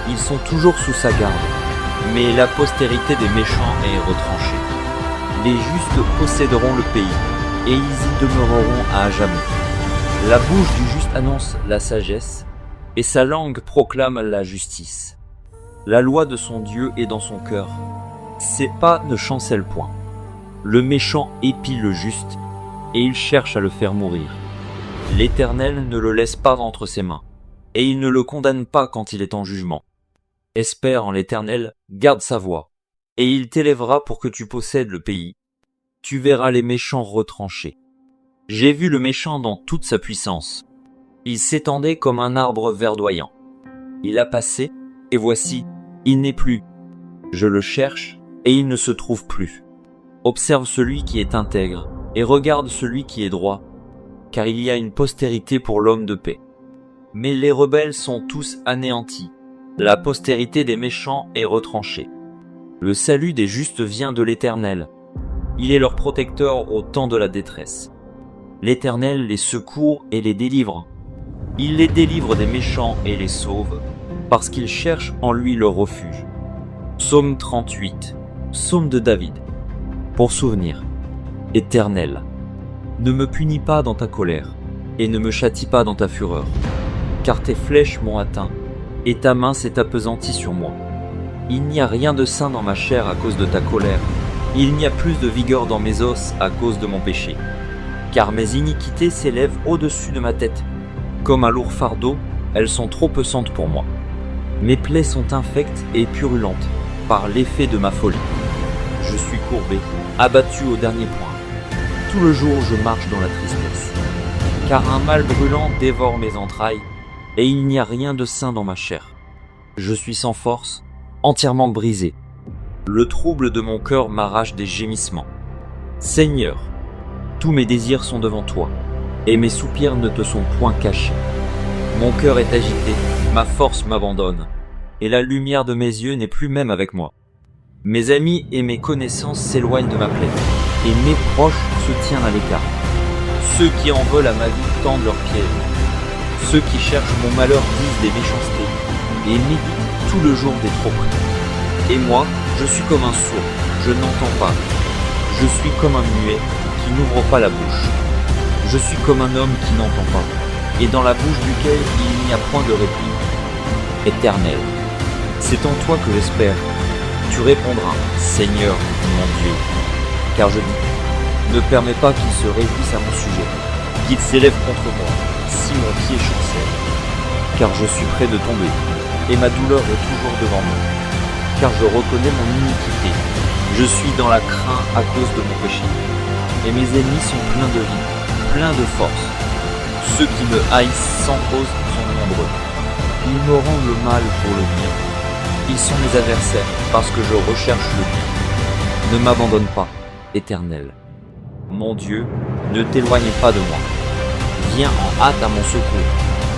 Ils sont toujours sous sa garde, mais la postérité des méchants est retranchée. Les justes posséderont le pays, et ils y demeureront à jamais. La bouche du juste annonce la sagesse, et sa langue proclame la justice. La loi de son Dieu est dans son cœur, ses pas ne chancellent point. Le méchant épie le juste, et il cherche à le faire mourir. L'Éternel ne le laisse pas entre ses mains, et il ne le condamne pas quand il est en jugement. Espère en l'Éternel, garde sa voie, et il t'élèvera pour que tu possèdes le pays. Tu verras les méchants retranchés. J'ai vu le méchant dans toute sa puissance. Il s'étendait comme un arbre verdoyant. Il a passé, et voici, il n'est plus. Je le cherche, et il ne se trouve plus. Observe celui qui est intègre, et regarde celui qui est droit, car il y a une postérité pour l'homme de paix. Mais les rebelles sont tous anéantis. La postérité des méchants est retranchée. Le salut des justes vient de l'Éternel. Il est leur protecteur au temps de la détresse. L'Éternel les secourt et les délivre. Il les délivre des méchants et les sauve, parce qu'ils cherchent en lui leur refuge. Psaume 38, psaume de David. Pour souvenir, Éternel, ne me punis pas dans ta colère, et ne me châtie pas dans ta fureur, car tes flèches m'ont atteint, et ta main s'est appesantie sur moi. Il n'y a rien de sain dans ma chair à cause de ta colère, il n'y a plus de vigueur dans mes os à cause de mon péché. Car mes iniquités s'élèvent au-dessus de ma tête. Comme un lourd fardeau, elles sont trop pesantes pour moi. Mes plaies sont infectes et purulentes, par l'effet de ma folie. Je suis courbé, abattu au dernier point. Tout le jour je marche dans la tristesse. Car un mal brûlant dévore mes entrailles, et il n'y a rien de sain dans ma chair. Je suis sans force, entièrement brisé. Le trouble de mon cœur m'arrache des gémissements. Seigneur, tous mes désirs sont devant toi, et mes soupirs ne te sont point cachés. Mon cœur est agité, ma force m'abandonne, et la lumière de mes yeux n'est plus même avec moi. Mes amis et mes connaissances s'éloignent de ma plaine, et mes proches se tiennent à l'écart. Ceux qui en veulent à ma vie tendent leurs pièges. Ceux qui cherchent mon malheur disent des méchancetés, et méditent tout le jour des tromperies. Et moi, je suis comme un sourd, je n'entends pas. Je suis comme un muet qui n'ouvre pas la bouche. Je suis comme un homme qui n'entend pas, et dans la bouche duquel il n'y a point de réplique. Éternel, c'est en toi que j'espère. Tu répondras, Seigneur, mon Dieu. Car je dis, ne permets pas qu'il se réjouisse à mon sujet, qu'il s'élève contre moi, si mon pied chancelle. Car je suis près de tomber, et ma douleur est toujours devant moi. Car je reconnais mon iniquité, je suis dans la crainte à cause de mon péché. Et mes ennemis sont pleins de vie, pleins de force. Ceux qui me haïssent sans cause sont nombreux. Ils me rendent le mal pour le bien. Ils sont mes adversaires parce que je recherche le bien. Ne m'abandonne pas, Éternel. Mon Dieu, ne t'éloigne pas de moi. viens en hâte à mon secours.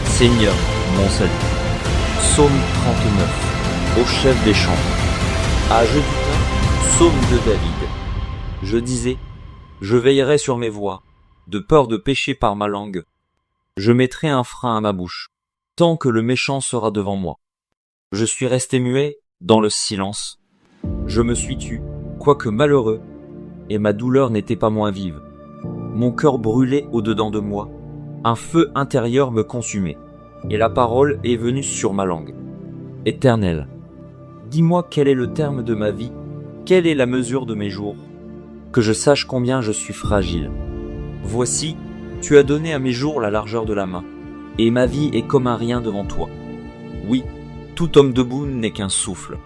Seigneur, mon salut. Psaume 39. Au chef des chantres. À Jeduthun, psaume de David. Je disais, je veillerai sur mes voies, de peur de pécher par ma langue. Je mettrai un frein à ma bouche, tant que le méchant sera devant moi. Je suis resté muet dans le silence. Je me suis tu, quoique malheureux, et ma douleur n'était pas moins vive. Mon cœur brûlait au-dedans de moi, un feu intérieur me consumait, et la parole est venue sur ma langue. Éternel, dis-moi quel est le terme de ma vie, quelle est la mesure de mes jours, que je sache combien je suis fragile. Voici, tu as donné à mes jours la largeur de la main, et ma vie est comme un rien devant toi. Oui, tout homme debout n'est qu'un souffle.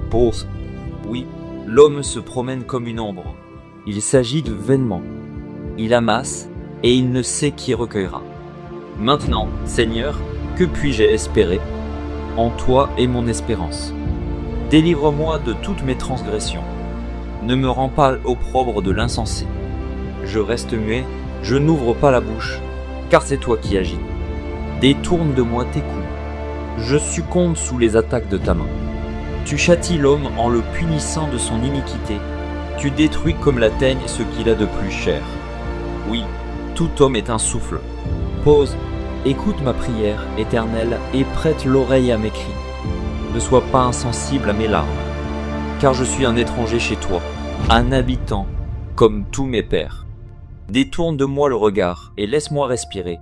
Pause. Oui, l'homme se promène comme une ombre. Il s'agite vainement. Il amasse, et il ne sait qui recueillera. Maintenant, Seigneur, que puis-je espérer? En toi est mon espérance. Délivre-moi de toutes mes transgressions. Ne me rends pas opprobre de l'insensé. Je reste muet, je n'ouvre pas la bouche, car c'est toi qui agis. Détourne de moi tes coups. Je succombe sous les attaques de ta main. Tu châties l'homme en le punissant de son iniquité. Tu détruis comme la teigne ce qu'il a de plus cher. Oui, tout homme est un souffle. Pause, écoute ma prière, Éternel, et prête l'oreille à mes cris. Ne sois pas insensible à mes larmes, car je suis un étranger chez toi, un habitant, comme tous mes pères. Détourne de moi le regard, et laisse-moi respirer,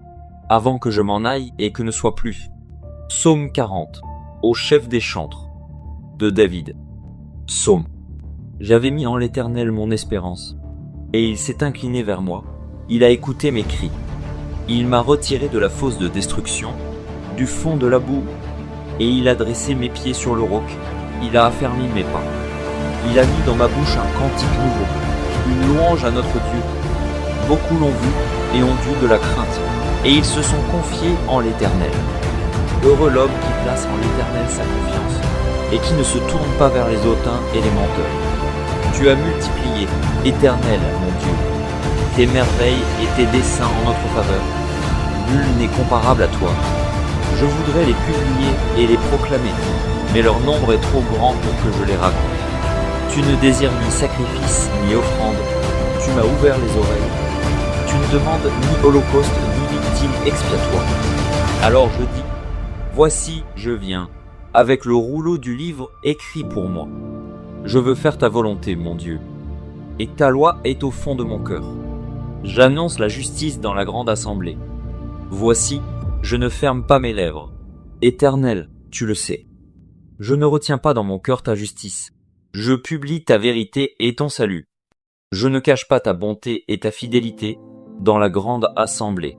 avant que je m'en aille et que ne soit plus. Psaume 40, au chef des chantres, de David. Psaume. J'avais mis en l'Éternel mon espérance, et il s'est incliné vers moi, il a écouté mes cris. Il m'a retiré de la fosse de destruction, du fond de la boue, et il a dressé mes pieds sur le roc, il a affermi mes pas. Il a mis dans ma bouche un cantique nouveau, une louange à notre Dieu. Beaucoup l'ont vu et ont dû de la crainte, et ils se sont confiés en l'Éternel. Heureux l'homme qui place en l'Éternel sa confiance, et qui ne se tourne pas vers les hautains et les menteurs. Tu as multiplié, Éternel, mon Dieu, tes merveilles et tes desseins en notre faveur. Nul n'est comparable à toi. Je voudrais les publier et les proclamer, mais leur nombre est trop grand pour que je les raconte. Tu ne désires ni sacrifice ni offrande, tu m'as ouvert les oreilles. Tu ne demandes ni holocauste ni victime expiatoire. Alors je dis, voici, je viens, avec le rouleau du livre écrit pour moi. Je veux faire ta volonté, mon Dieu, et ta loi est au fond de mon cœur. J'annonce la justice dans la grande assemblée. Voici, je ne ferme pas mes lèvres. Éternel, tu le sais. Je ne retiens pas dans mon cœur ta justice. Je publie ta vérité et ton salut. Je ne cache pas ta bonté et ta fidélité dans la grande assemblée.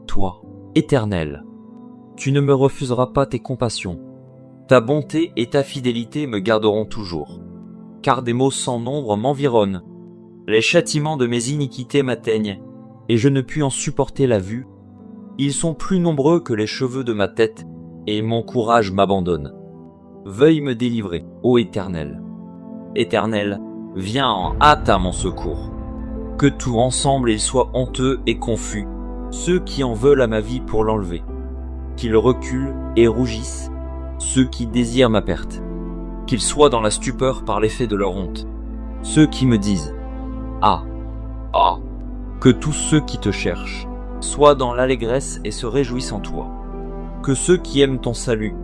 Toi, Éternel, tu ne me refuseras pas tes compassions. Ta bonté et ta fidélité me garderont toujours. Car des maux sans nombre m'environnent. Les châtiments de mes iniquités m'atteignent, et je ne puis en supporter la vue. Ils sont plus nombreux que les cheveux de ma tête, et mon courage m'abandonne. Veuille me délivrer, ô Éternel. Éternel, viens en hâte à mon secours. Que tout ensemble ils soient honteux et confus, ceux qui en veulent à ma vie pour l'enlever. Qu'ils reculent et rougissent, ceux qui désirent ma perte. Qu'ils soient dans la stupeur par l'effet de leur honte. Ceux qui me disent « Ah, ah !» Que tous ceux qui te cherchent soient dans l'allégresse et se réjouissent en toi. Que ceux qui aiment ton salut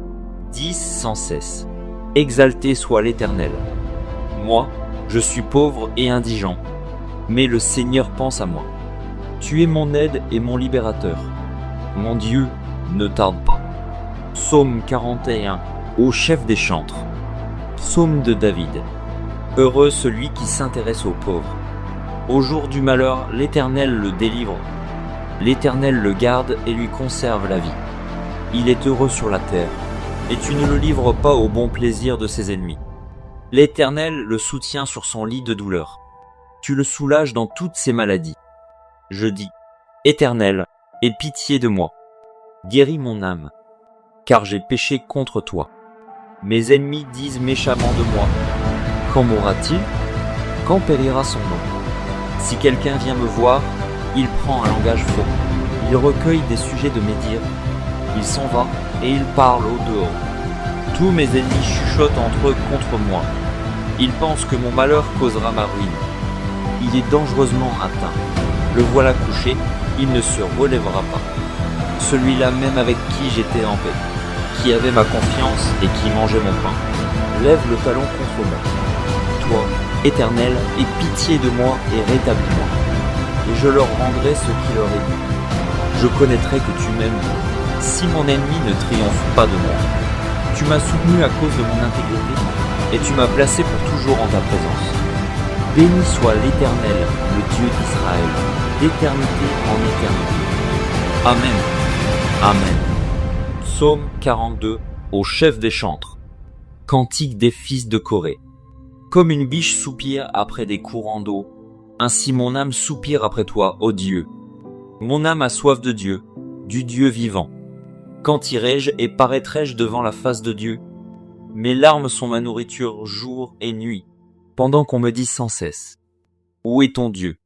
disent sans cesse « Exalté soit l'Éternel !» Moi, je suis pauvre et indigent, mais le Seigneur pense à moi. Tu es mon aide et mon libérateur. Mon Dieu, ne tarde pas. Psaume 41, au chef des chantres. Psaume de David. Heureux celui qui s'intéresse aux pauvres. Au jour du malheur, l'Éternel le délivre. L'Éternel le garde et lui conserve la vie. Il est heureux sur la terre, et tu ne le livres pas au bon plaisir de ses ennemis. L'Éternel le soutient sur son lit de douleur. Tu le soulages dans toutes ses maladies. Je dis, Éternel, aie pitié de moi. Guéris mon âme, car j'ai péché contre toi. Mes ennemis disent méchamment de moi. Quand mourra-t-il? Quand périra son nom? Si quelqu'un vient me voir, il prend un langage faux. Il recueille des sujets de mes dires. Il s'en va et il parle au dehors. Tous mes ennemis chuchotent entre eux contre moi. Ils pensent que mon malheur causera ma ruine. Il est dangereusement atteint. Le voilà couché, il ne se relèvera pas. Celui-là même avec qui j'étais en paix, qui avait ma confiance et qui mangeait mon pain, lève le talon contre moi. Toi, Éternel, aie pitié de moi et rétablis-moi, et je leur rendrai ce qui leur est dû. Je connaîtrai que tu m'aimes, si mon ennemi ne triomphe pas de moi. Tu m'as soutenu à cause de mon intégrité, et tu m'as placé pour toujours en ta présence. Béni soit l'Éternel, le Dieu d'Israël, d'éternité en éternité. Amen. Amen. Psaume 42, au chef des chantres. Cantique des fils de Corée. Comme une biche soupire après des courants d'eau, ainsi mon âme soupire après toi, ô Dieu. Mon âme a soif de Dieu, du Dieu vivant. Quand irai-je et paraîtrai-je devant la face de Dieu? Mes larmes sont ma nourriture jour et nuit, pendant qu'on me dit sans cesse: où est ton Dieu?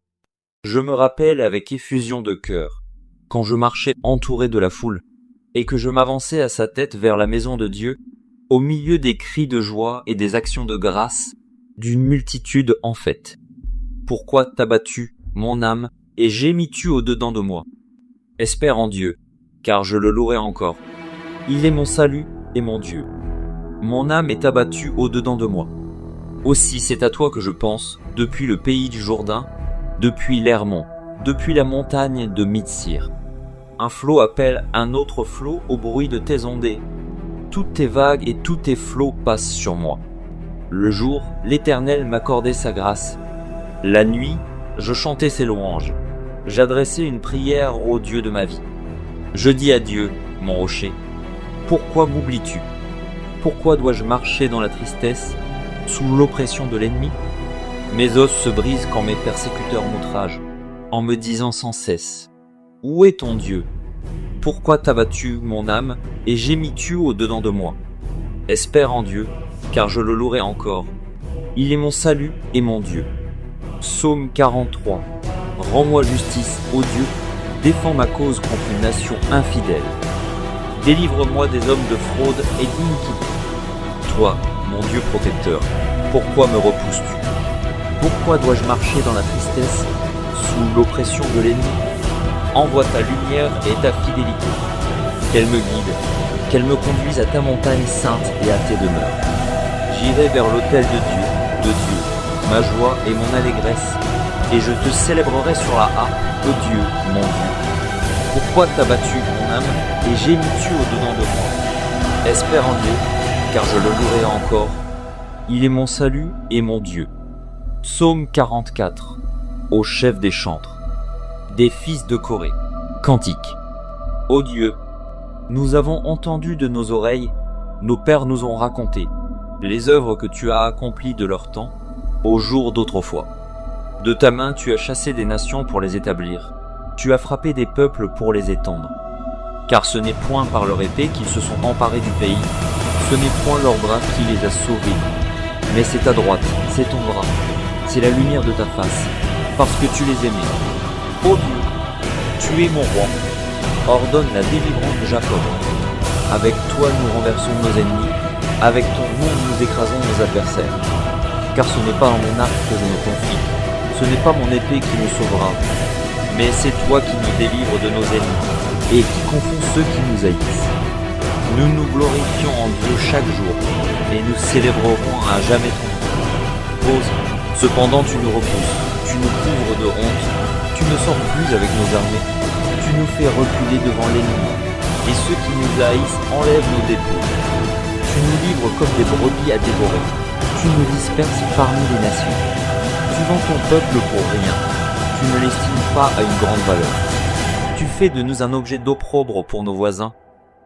Je me rappelle avec effusion de cœur, quand je marchais entouré de la foule, et que je m'avançais à sa tête vers la maison de Dieu, au milieu des cris de joie et des actions de grâce d'une multitude en fête. Pourquoi t'as-tu, mon âme, et gémis-tu au-dedans de moi? Espère en Dieu, car je le louerai encore. Il est mon salut et mon Dieu. Mon âme est abattue au-dedans de moi. Aussi c'est à toi que je pense, depuis le pays du Jourdain, depuis l'Hermon, depuis la montagne de Mitsir. Un flot appelle un autre flot au bruit de tes ondées. Toutes tes vagues et tous tes flots passent sur moi. Le jour, l'Éternel m'accordait sa grâce. La nuit, je chantais ses louanges. J'adressais une prière au Dieu de ma vie. Je dis à Dieu, mon rocher: pourquoi m'oublies-tu? Pourquoi dois-je marcher dans la tristesse, sous l'oppression de l'ennemi? Mes os se brisent quand mes persécuteurs m'outragent, en me disant sans cesse: où est ton Dieu? Pourquoi t'as-tu, mon âme, et gémis-tu au-dedans de moi? Espère en Dieu, car je le louerai encore. Il est mon salut et mon Dieu. Psaume 43. Rends-moi justice, ô Dieu, défends ma cause contre une nation infidèle. Délivre-moi des hommes de fraude et d'iniquité. Toi, mon Dieu protecteur, pourquoi me repousses-tu? Pourquoi dois-je marcher dans la tristesse, sous l'oppression de l'ennemi? Envoie ta lumière et ta fidélité. Qu'elle me guide, qu'elle me conduise à ta montagne sainte et à tes demeures. J'irai vers l'autel de Dieu, ma joie et mon allégresse, et je te célébrerai sur la harpe, ô Dieu, mon Dieu. Pourquoi t'as battu, mon âme, et gémis-tu au-dedans de moi? Espère en Dieu, car je le louerai encore. Il est mon salut et mon Dieu. Psaume 44, au chef des chantres. Des fils de Corée. Cantique. Ô Dieu, nous avons entendu de nos oreilles, nos pères nous ont raconté les œuvres que tu as accomplies de leur temps, au jour d'autrefois. De ta main tu as chassé des nations pour les établir, tu as frappé des peuples pour les étendre. Car ce n'est point par leur épée qu'ils se sont emparés du pays, ce n'est point leur bras qui les a sauvés, mais c'est ta droite, c'est ton bras, c'est la lumière de ta face, parce que tu les aimais. Ô Dieu, tu es mon roi, ordonne la délivrance de Jacob. Avec toi nous renversons nos ennemis, avec ton nom nous écrasons nos adversaires. Car ce n'est pas en mon arc que je me confie, ce n'est pas mon épée qui nous sauvera, mais c'est toi qui nous délivres de nos ennemis, et qui confonds ceux qui nous haïssent. Nous nous glorifions en Dieu chaque jour, et nous célébrerons à jamais ton nom. Pause. Cependant tu nous repousses, tu nous couvres de honte, tu ne sors plus avec nos armées, tu nous fais reculer devant l'ennemi, et ceux qui nous haïssent enlèvent nos dépôts. Tu nous livres comme des brebis à dévorer, tu nous disperses parmi les nations. Tu vends ton peuple pour rien, tu ne l'estimes pas à une grande valeur. Tu fais de nous un objet d'opprobre pour nos voisins,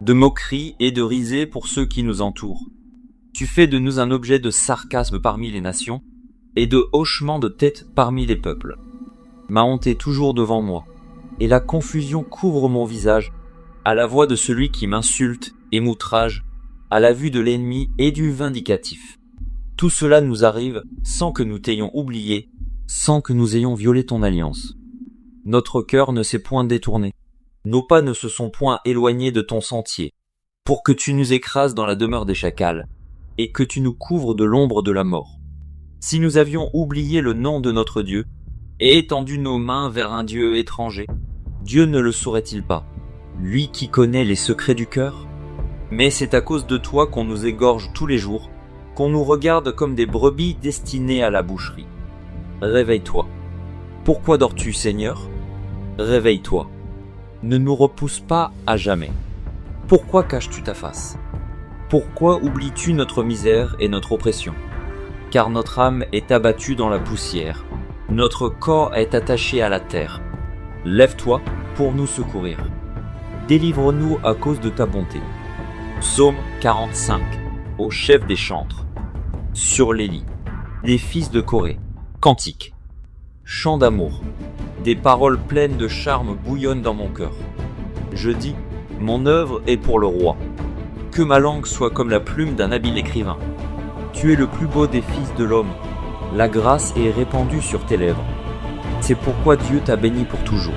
de moquerie et de risée pour ceux qui nous entourent. Tu fais de nous un objet de sarcasme parmi les nations, et de hochement de tête parmi les peuples. Ma honte est toujours devant moi, et la confusion couvre mon visage, à la voix de celui qui m'insulte et m'outrage, à la vue de l'ennemi et du vindicatif. Tout cela nous arrive sans que nous t'ayons oublié, sans que nous ayons violé ton alliance. Notre cœur ne s'est point détourné. Nos pas ne se sont point éloignés de ton sentier, pour que tu nous écrases dans la demeure des chacals, et que tu nous couvres de l'ombre de la mort. Si nous avions oublié le nom de notre Dieu, et étendu nos mains vers un Dieu étranger, Dieu ne le saurait-il pas, lui qui connaît les secrets du cœur? Mais c'est à cause de toi qu'on nous égorge tous les jours, qu'on nous regarde comme des brebis destinées à la boucherie. Réveille-toi. Pourquoi dors-tu, Seigneur? Réveille-toi. Ne nous repousse pas à jamais. Pourquoi caches-tu ta face? Pourquoi oublies-tu notre misère et notre oppression? Car notre âme est abattue dans la poussière, notre corps est attaché à la terre. Lève-toi pour nous secourir. Délivre-nous à cause de ta bonté. Psaume 45, au chef des chantres. Sur les lits, les fils de Corée. Cantique. Chant d'amour. Des paroles pleines de charme bouillonnent dans mon cœur. Je dis, mon œuvre est pour le roi. Que ma langue soit comme la plume d'un habile écrivain. Tu es le plus beau des fils de l'homme. La grâce est répandue sur tes lèvres. C'est pourquoi Dieu t'a béni pour toujours.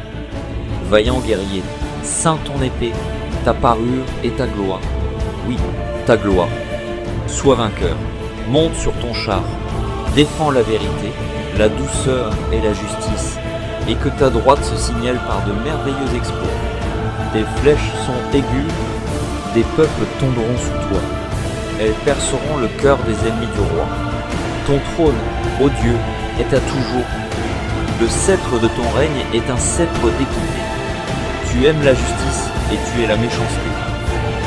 Vaillant guerrier, ceins ton épée, ta parure et ta gloire. Oui, ta gloire. Sois vainqueur, monte sur ton char, défends la vérité, la douceur et la justice, et que ta droite se signale par de merveilleux exploits. Tes flèches sont aiguës, des peuples tomberont sous toi. Elles perceront le cœur des ennemis du roi. Ton trône, ô Dieu, est à toujours. Le sceptre de ton règne est un sceptre d'équité. Tu aimes la justice et tu es la méchanceté.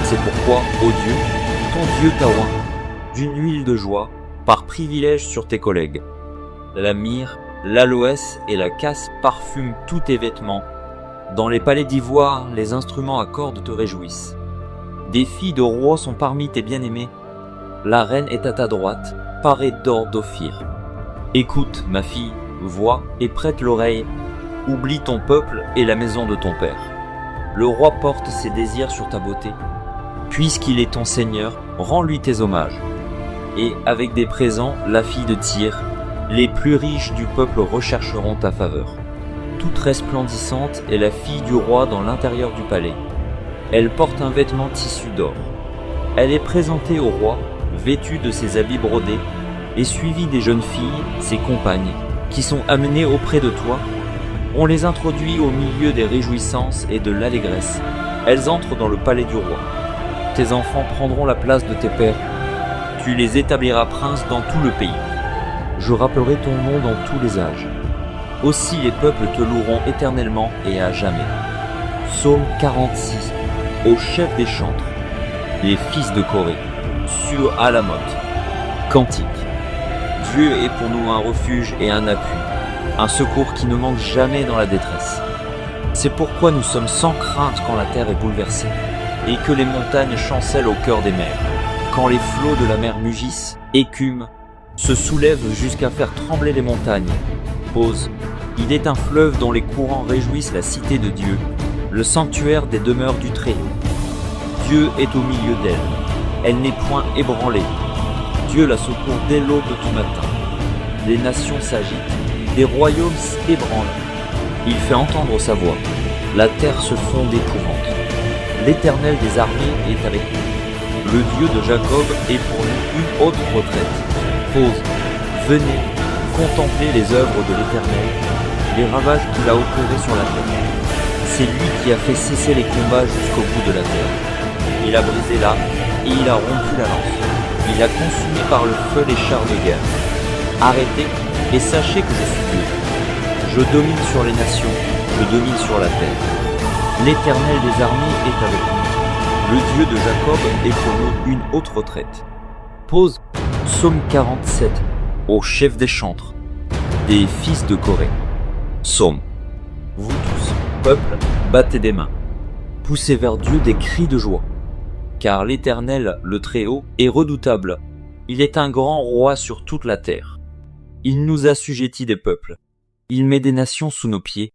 C'est pourquoi, ô Dieu, ton Dieu t'a oint d'une huile de joie, par privilège sur tes collègues. La myrrhe, l'aloès et la casse parfument tous tes vêtements. Dans les palais d'ivoire, les instruments à cordes te réjouissent. Des filles de rois sont parmi tes bien-aimés. La reine est à ta droite, parée d'or d'Ophir. Écoute, ma fille, vois et prête l'oreille. Oublie ton peuple et la maison de ton père. Le roi porte ses désirs sur ta beauté. Puisqu'il est ton seigneur, rends-lui tes hommages. Et avec des présents, la fille de Tyr, les plus riches du peuple rechercheront ta faveur. Toute resplendissante est la fille du roi dans l'intérieur du palais. Elle porte un vêtement tissu d'or. Elle est présentée au roi, vêtue de ses habits brodés, et suivie des jeunes filles, ses compagnes, qui sont amenées auprès de toi. On les introduit au milieu des réjouissances et de l'allégresse. Elles entrent dans le palais du roi. Tes enfants prendront la place de tes pères. Tu les établiras princes dans tout le pays. Je rappellerai ton nom dans tous les âges. Aussi les peuples te loueront éternellement et à jamais. Psaume 46, au chef des chantres, les fils de Corée, sur Alamoth. Cantique. Dieu est pour nous un refuge et un appui, un secours qui ne manque jamais dans la détresse. C'est pourquoi nous sommes sans crainte quand la terre est bouleversée, et que les montagnes chancellent au cœur des mers, quand les flots de la mer mugissent, écument, se soulèvent jusqu'à faire trembler les montagnes. Pause. Il est un fleuve dont les courants réjouissent la cité de Dieu, le sanctuaire des demeures du Très-Haut. Dieu est au milieu d'elle, elle n'est point ébranlée. Dieu la secourt dès l'aube du matin. Les nations s'agitent, les royaumes s'ébranlent. Il fait entendre sa voix, la terre se fond d'épouvante. L'Éternel des armées est avec nous. Le Dieu de Jacob est pour nous une haute retraite. Pause. Venez contempler les œuvres de l'Éternel, les ravages qu'il a opérés sur la terre. C'est lui qui a fait cesser les combats jusqu'au bout de la terre. Il a brisé l'arc et il a rompu la lance. Il a consumé par le feu les chars de guerre. Arrêtez et sachez que je suis Dieu. Je domine sur les nations, je domine sur la terre. L'Éternel des armées est avec nous. Le Dieu de Jacob est pour nous une haute retraite. Pause. Psaume 47, au chef des chantres, des fils de Corée. Psaume. Vous tous, peuple, battez des mains. Poussez vers Dieu des cris de joie. Car l'Éternel, le Très-Haut, est redoutable. Il est un grand roi sur toute la terre. Il nous assujettit des peuples. Il met des nations sous nos pieds.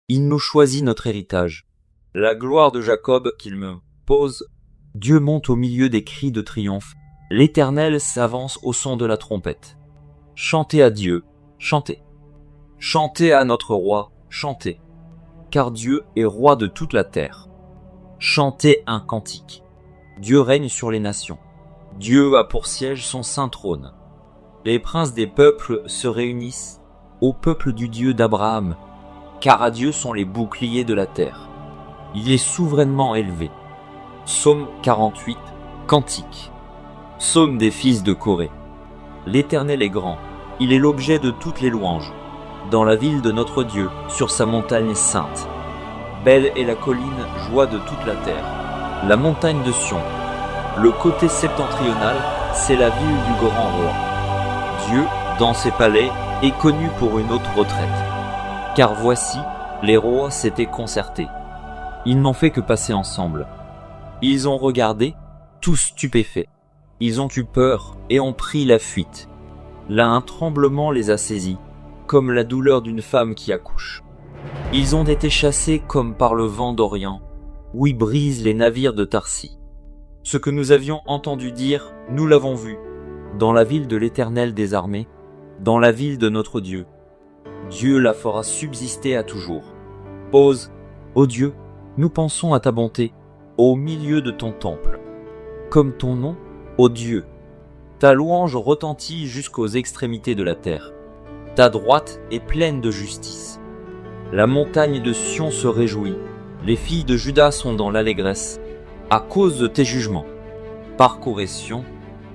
Il nous choisit notre héritage. La gloire de Jacob qu'il me pose, Dieu monte au milieu des cris de triomphe. L'Éternel s'avance au son de la trompette. Chantez à Dieu, chantez. Chantez à notre roi, chantez. car Dieu est roi de toute la terre. Chantez un cantique. Dieu règne sur les nations. Dieu a pour siège son saint trône. Les princes des peuples se réunissent au peuple du Dieu d'Abraham, car à Dieu sont les boucliers de la terre. Il est souverainement élevé. Psaume 48, Cantique. Psaume des fils de Corée. L'Éternel est grand, il est l'objet de toutes les louanges. Dans la ville de notre Dieu, sur sa montagne sainte. Belle est la colline, joie de toute la terre. La montagne de Sion. Le côté septentrional, c'est la ville du grand roi. Dieu, dans ses palais, est connu pour une haute retraite. Car voici, les rois s'étaient concertés. Ils n'ont fait que passer ensemble. Ils ont regardé, tous stupéfaits. Ils ont eu peur et ont pris la fuite. Là, un tremblement les a saisis, comme la douleur d'une femme qui accouche. Ils ont été chassés comme par le vent d'Orient, où ils brisent les navires de Tarsis. Ce que nous avions entendu dire, nous l'avons vu, dans la ville de l'Éternel des armées, dans la ville de notre Dieu. Dieu la fera subsister à toujours. Ose, ô Dieu, nous pensons à ta bonté, au milieu de ton temple. Comme ton nom, ô Dieu, ta louange retentit jusqu'aux extrémités de la terre. Ta droite est pleine de justice. La montagne de Sion se réjouit, les filles de Juda sont dans l'allégresse, à cause de tes jugements. Parcourez Sion,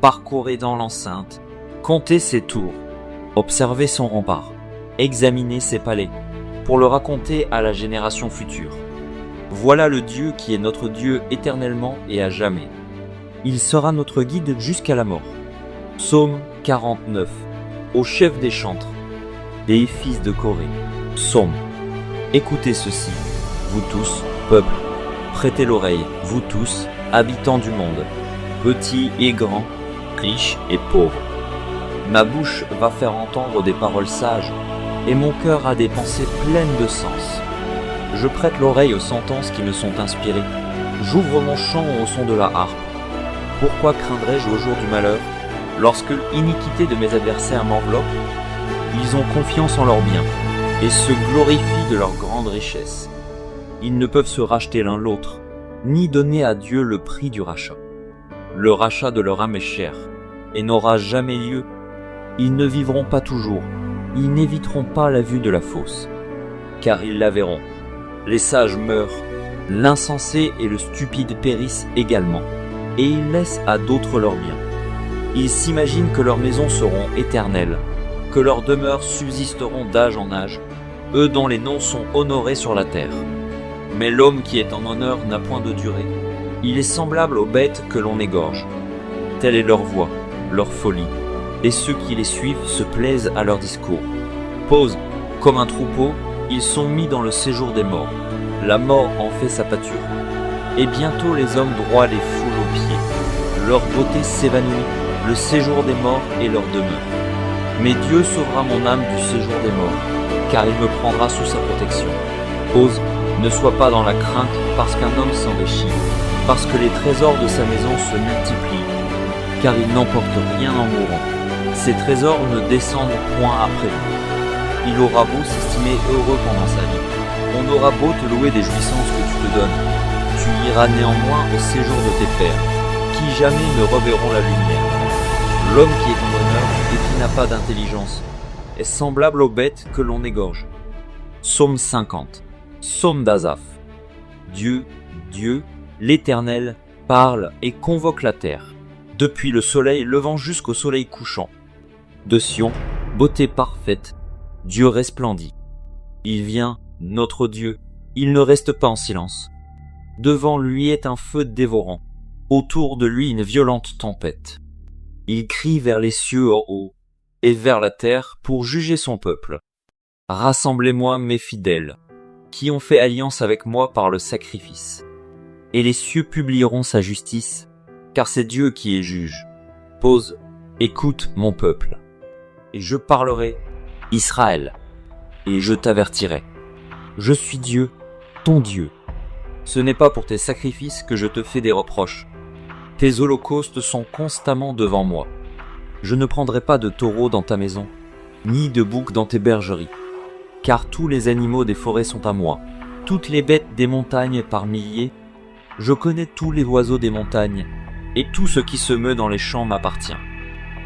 parcourez dans l'enceinte, comptez ses tours, observez son rempart, examinez ses palais, pour le raconter à la génération future. Voilà le Dieu qui est notre Dieu éternellement et à jamais. Il sera notre guide jusqu'à la mort. Psaume 49, au chef des chantres, des fils de Corée. Psaume. Écoutez ceci, vous tous, peuple, prêtez l'oreille, vous tous, habitants du monde, petits et grands, riches et pauvres. Ma bouche va faire entendre des paroles sages, et mon cœur a des pensées pleines de sens. Je prête l'oreille aux sentences qui me sont inspirées. J'ouvre mon chant au son de la harpe. Pourquoi craindrais-je au jour du malheur, lorsque l'iniquité de mes adversaires m'enveloppe? Ils ont confiance en leurs biens, et se glorifient de leur grande richesse. Ils ne peuvent se racheter l'un l'autre, ni donner à Dieu le prix du rachat. Le rachat de leur âme est cher, et n'aura jamais lieu. Ils ne vivront pas toujours, ils n'éviteront pas la vue de la fosse, car ils la verront. Les sages meurent, l'insensé et le stupide périssent également, et ils laissent à d'autres leurs biens. Ils s'imaginent que leurs maisons seront éternelles, que leurs demeures subsisteront d'âge en âge, eux dont les noms sont honorés sur la terre. Mais l'homme qui est en honneur n'a point de durée. Il est semblable aux bêtes que l'on égorge. Telle est leur voix, leur folie, et ceux qui les suivent se plaisent à leur discours. Posent, comme un troupeau, ils sont mis dans le séjour des morts. La mort en fait sa pâture. Et bientôt les hommes droits les foulent aux pieds. Leur beauté s'évanouit, le séjour des morts est leur demeure. Mais Dieu sauvera mon âme du séjour des morts, car il me prendra sous sa protection. Ose, ne sois pas dans la crainte parce qu'un homme s'enrichit, parce que les trésors de sa maison se multiplient, car il n'emporte rien en mourant. Ses trésors ne descendent point après lui. Il aura beau s'estimer heureux pendant sa vie, on aura beau te louer des jouissances que tu te donnes, tu iras néanmoins au séjour de tes pères, qui jamais ne reverront la lumière. L'homme qui est en honneur et qui n'a pas d'intelligence est semblable aux bêtes que l'on égorge. Psaume 50. Psaume d'Asaph. Dieu, Dieu, l'Éternel, parle et convoque la terre, depuis le soleil levant jusqu'au soleil couchant. De Sion, beauté parfaite, Dieu resplendit. Il vient, notre Dieu, il ne reste pas en silence. Devant lui est un feu dévorant, autour de lui une violente tempête. Il crie vers les cieux en haut, et vers la terre pour juger son peuple. Rassemblez-moi mes fidèles, qui ont fait alliance avec moi par le sacrifice. Et les cieux publieront sa justice, car c'est Dieu qui est juge. Pose, écoute mon peuple. Et je parlerai, Israël, et je t'avertirai. Je suis Dieu, ton Dieu. Ce n'est pas pour tes sacrifices que je te fais des reproches. Tes holocaustes sont constamment devant moi. Je ne prendrai pas de taureau dans ta maison, ni de bouc dans tes bergeries. Car tous les animaux des forêts sont à moi, toutes les bêtes des montagnes par milliers, je connais tous les oiseaux des montagnes, et tout ce qui se meut dans les champs m'appartient.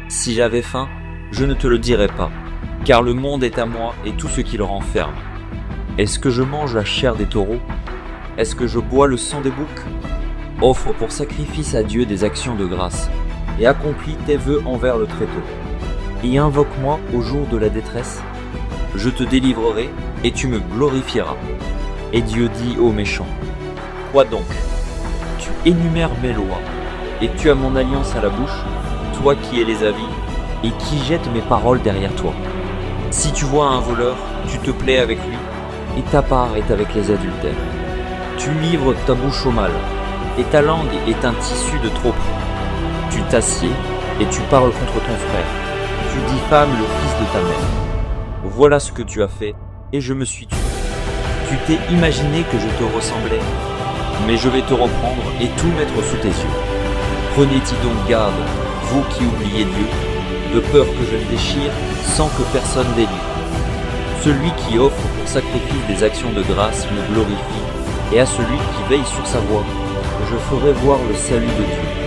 Si j'avais faim, je ne te le dirais pas, car le monde est à moi et tout ce qui le renferme. Est-ce que je mange la chair des taureaux? Est-ce que je bois le sang des boucs? Offre pour sacrifice à Dieu des actions de grâce, et accomplis tes vœux envers le Très-Haut. Et invoque-moi au jour de la détresse. Je te délivrerai, et tu me glorifieras. Et Dieu dit aux méchants, quoi donc? Tu énumères mes lois, et tu as mon alliance à la bouche, toi qui es les avis, et qui jette mes paroles derrière toi. Si tu vois un voleur, tu te plais avec lui, et ta part est avec les adultères. Tu livres ta bouche au mal, et ta langue est un tissu de trop. Tu t'assieds, et tu parles contre ton frère. Tu diffames le fils de ta mère. Voilà ce que tu as fait, et je me suis tué. Tu t'es imaginé que je te ressemblais, mais je vais te reprendre et tout mettre sous tes yeux. Prenez-y donc garde, vous qui oubliez Dieu, de peur que je ne déchire sans que personne délivre. Celui qui offre pour sacrifice des actions de grâce me glorifie, et à celui qui veille sur sa voie, je ferai voir le salut de Dieu.